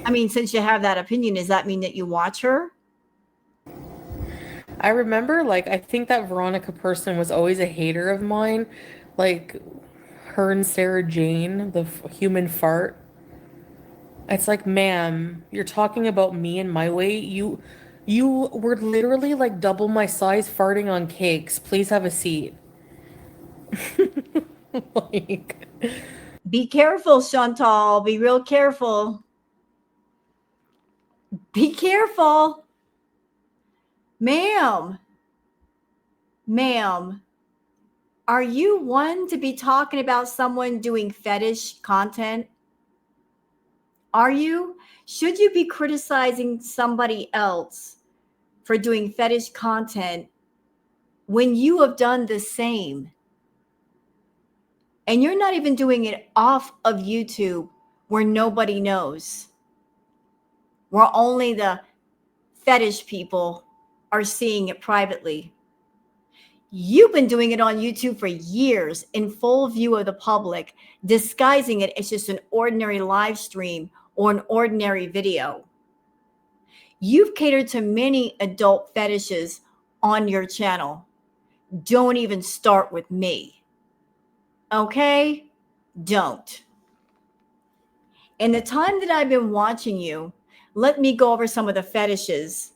I mean, since you have that opinion, does that mean that you watch her? I remember, like, I think that Veronica person was always a hater of mine. Like, her and Sarah Jane, the human fart. It's like, ma'am, you're talking about me and my weight. You were literally like double my size farting on cakes. Please have a seat. Like, Be careful, Chantal. Be real careful. Be careful. Ma'am, ma'am, are you one to be talking about someone doing fetish content? Are you? Should you be criticizing somebody else for doing fetish content when you have done the same? And you're not even doing it off of YouTube where nobody knows, where only the fetish people are seeing it privately. You've been doing it on YouTube for years in full view of the public, disguising it as just an ordinary live stream or an ordinary video. You've catered to many adult fetishes on your channel. Don't even start with me. Okay? Don't. In the time that I've been watching you, let me go over some of the fetishes,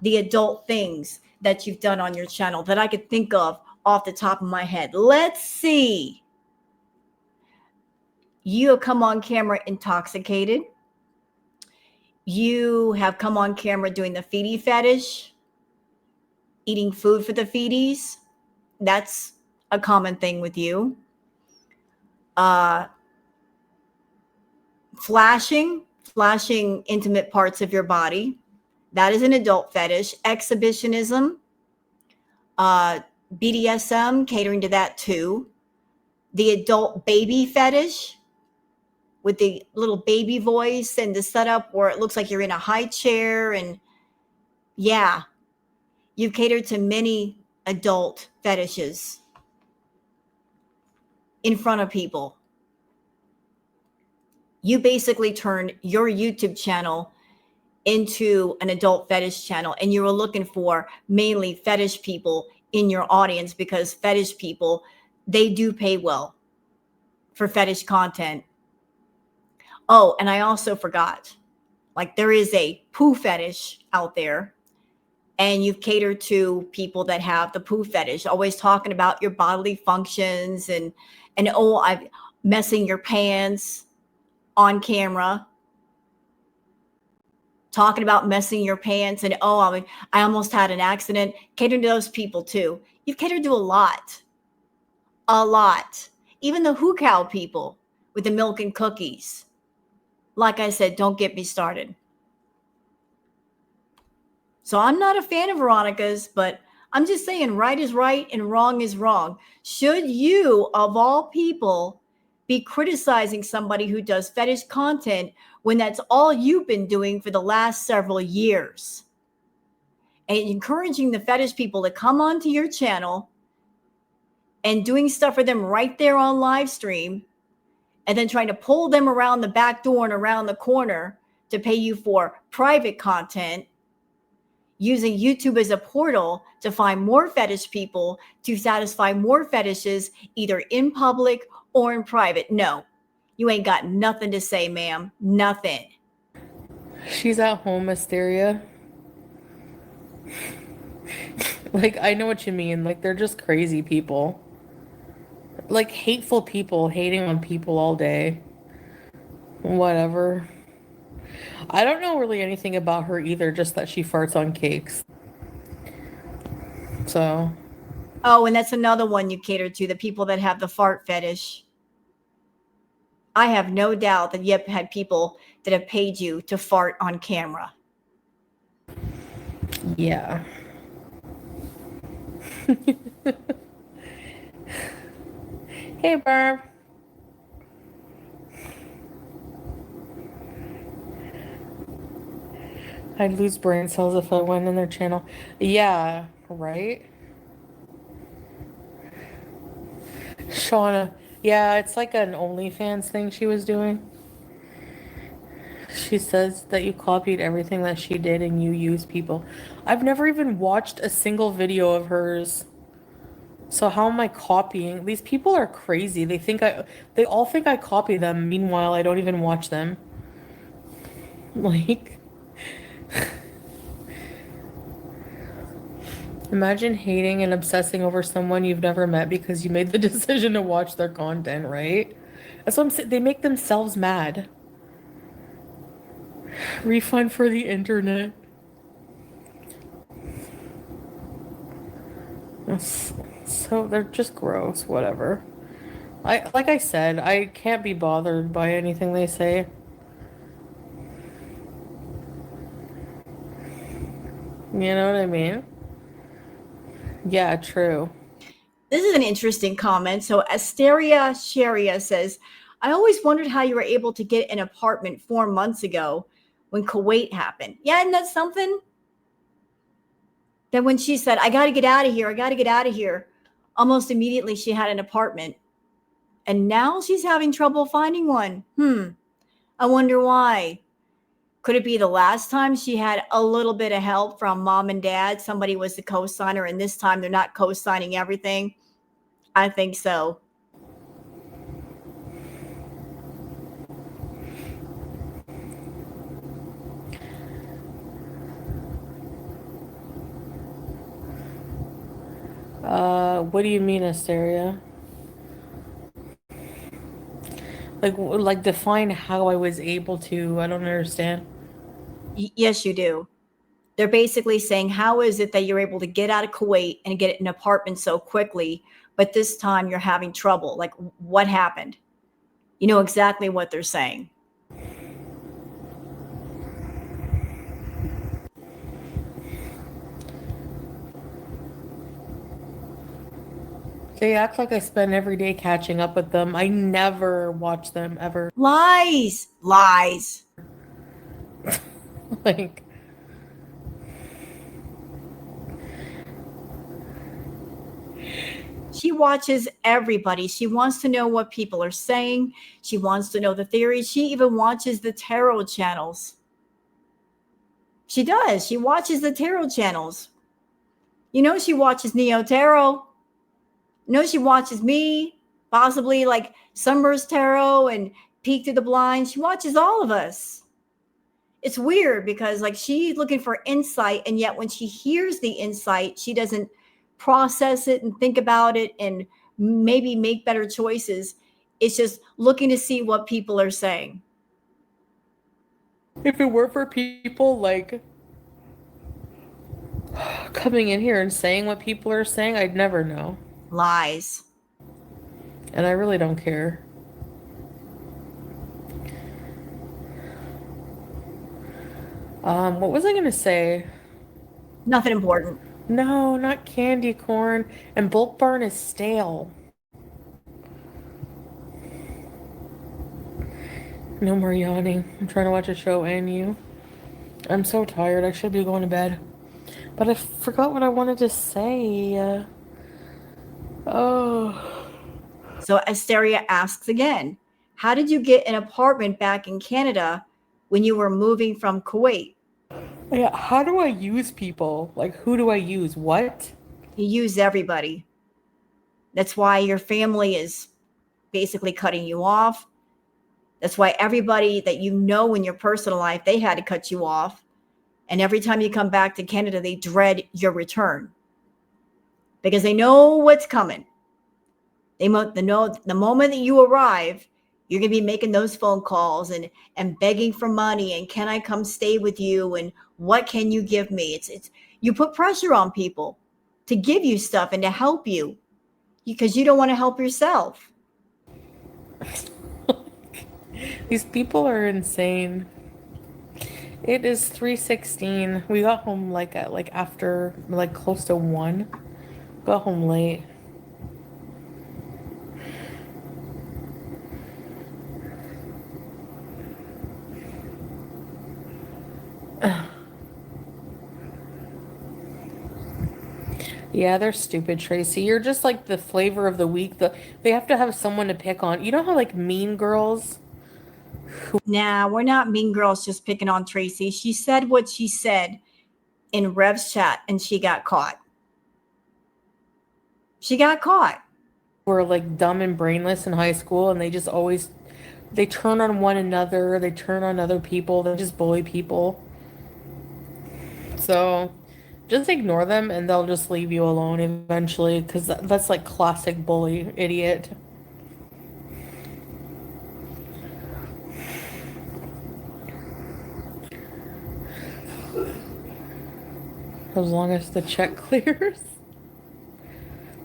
the adult things that you've done on your channel that I could think of off the top of my head. Let's see. You have come on camera intoxicated. You have come on camera doing the feedie fetish, eating food for the feedies. That's a common thing with you. Uh, flashing intimate parts of your body. That is an adult fetish. Exhibitionism, BDSM, catering to that too. The adult baby fetish with the little baby voice and the setup where it looks like you're in a high chair. And yeah, you've catered to many adult fetishes in front of people. You basically turned your YouTube channel into an adult fetish channel, and you were looking for mainly fetish people in your audience because fetish people, they do pay well for fetish content. Oh, and I also forgot, like there is a poo fetish out there, and you've catered to people that have the poo fetish, always talking about your bodily functions and oh, I'm messing your pants on camera, talking about messing your pants and oh, I almost had an accident. Catering to those people too. You've catered to a lot. Even the hoo cow people with the milk and cookies. Like I said, don't get me started. So I'm not a fan of Veronica's, but I'm just saying right is right and wrong is wrong. Should you, of all people, be criticizing somebody who does fetish content when that's all you've been doing for the last several years? And encouraging the fetish people to come onto your channel and doing stuff for them right there on live stream, and then trying to pull them around the back door and around the corner to pay you for private content, using YouTube as a portal to find more fetish people to satisfy more fetishes, either in public or in private. No, you ain't got nothing to say, ma'am. Nothing. she's at home hysteria. Like, I know what you mean. Like, they're just crazy people. Like, hateful people hating on people all day. Whatever. I don't know really anything about her either, just that she farts on cakes. So, Oh, and that's another one you cater to, the people that have the fart fetish. I have no doubt that you've had people that have paid you to fart on camera. yeah. Hey, Barb. I'd lose brain cells if I went in their channel. Yeah, right? Shauna. Yeah, it's like an OnlyFans thing she was doing. She says that you copied everything that she did and you use people. I've never even watched a single video of hers. So how am I copying? These people are crazy. They all think I copy them. Meanwhile, I don't even watch them. Like, imagine hating and obsessing over someone you've never met because you made the decision to watch their content, right? That's what I'm saying. They make themselves mad. Refund for the internet. So they're just gross, whatever. Like I said, I can't be bothered by anything they say. You know what I mean? Yeah, true. This is an interesting comment. So Asteria Sharia says, I always wondered how you were able to get an apartment 4 months ago when Kuwait happened. Yeah, isn't that something? Then when she said, I got to get out of here, I got to get out of here, almost immediately she had an apartment. And now she's having trouble finding one. I wonder why. Could it be the last time she had a little bit of help from mom and dad? Somebody was the co-signer, and this time they're not co-signing everything. I think so. What do you mean, Asteria? Like define how I was able to. I don't understand. Yes, you do. They're basically saying, how is it that you're able to get out of Kuwait and get an apartment so quickly, but this time you're having trouble? Like, what happened? You know exactly what they're saying. They act like I spend every day catching up with them. I never watch them ever. Lies, lies. Like, She watches everybody. She wants to know what people are saying. She wants to know the theories. She even watches the tarot channels. She does. She watches the tarot channels. You know, she watches Neo Tarot. You know, she watches me, possibly like Summer's Tarot and Peek to the Blind. She watches all of us. It's weird because like she's looking for insight, and yet when she hears the insight, she doesn't process it and think about it and maybe make better choices. It's just looking to see what people are saying. if it were for people like coming in here and saying what people are saying, I'd never know. Lies. And I really don't care. What was I gonna say? Nothing important. No, not candy corn. And Bulk Barn is stale. No more yawning. I'm trying to watch a show and you. I'm so tired. I should be going to bed. But I forgot what I wanted to say. Oh. So Asteria asks again, how did you get an apartment back in Canada when you were moving from Kuwait? Yeah, how do I use people? Like, who do I use? What? You use everybody. That's why your family is basically cutting you off. That's why everybody that you know in your personal life, they had to cut you off. And every time you come back to Canada, they dread your return because they know what's coming. They know the moment that you arrive, you're going to be making those phone calls and begging for money. And can I come stay with you? And what can you give me? It's you put pressure on people to give you stuff and to help you because you don't want to help yourself. These people are insane. It is 3:16. We got home after close to 1. Got home late. Yeah, they're stupid, Tracy. You're just like the flavor of the week. They have to have someone to pick on. You know how like Mean Girls, Nah, we're not mean girls just picking on Tracy. She said what she said in Rev's chat and she got caught. She got caught. Were like dumb and brainless in high school, and they turn on one another, they turn on other people, they just bully people. So just ignore them and they'll just leave you alone eventually, because that's like classic bully idiot. As long as the check clears.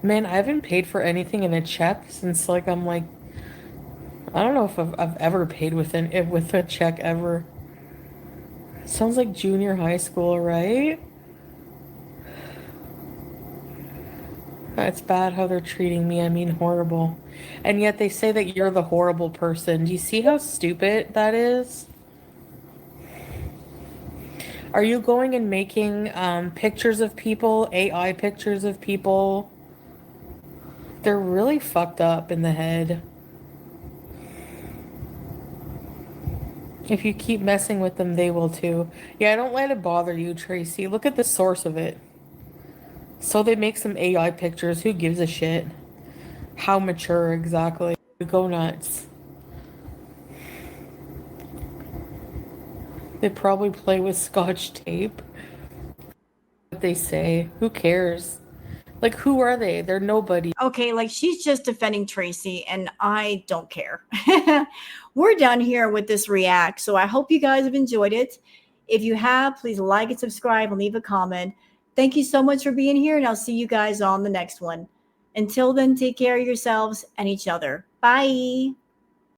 Man, I haven't paid for anything in a check since I don't know if I've ever paid with a check ever. Sounds like junior high school, right? It's bad how they're treating me. I mean, horrible. And yet they say that you're the horrible person. Do you see how stupid that is? Are you going and making pictures of people, AI pictures of people? They're really fucked up in the head. If you keep messing with them, they will too. Yeah, don't let it bother you, Tracy. Look at the source of it. So they make some AI pictures. Who gives a shit? How mature exactly? Go nuts. They probably play with scotch tape. What they say. Who cares? Like, who are they? They're nobody. Okay, like she's just defending Tracy and I don't care. We're done here with this react. So I hope you guys have enjoyed it. If you have, please like and subscribe and leave a comment. Thank you so much for being here, and I'll see you guys on the next one. Until then, take care of yourselves and each other. Bye.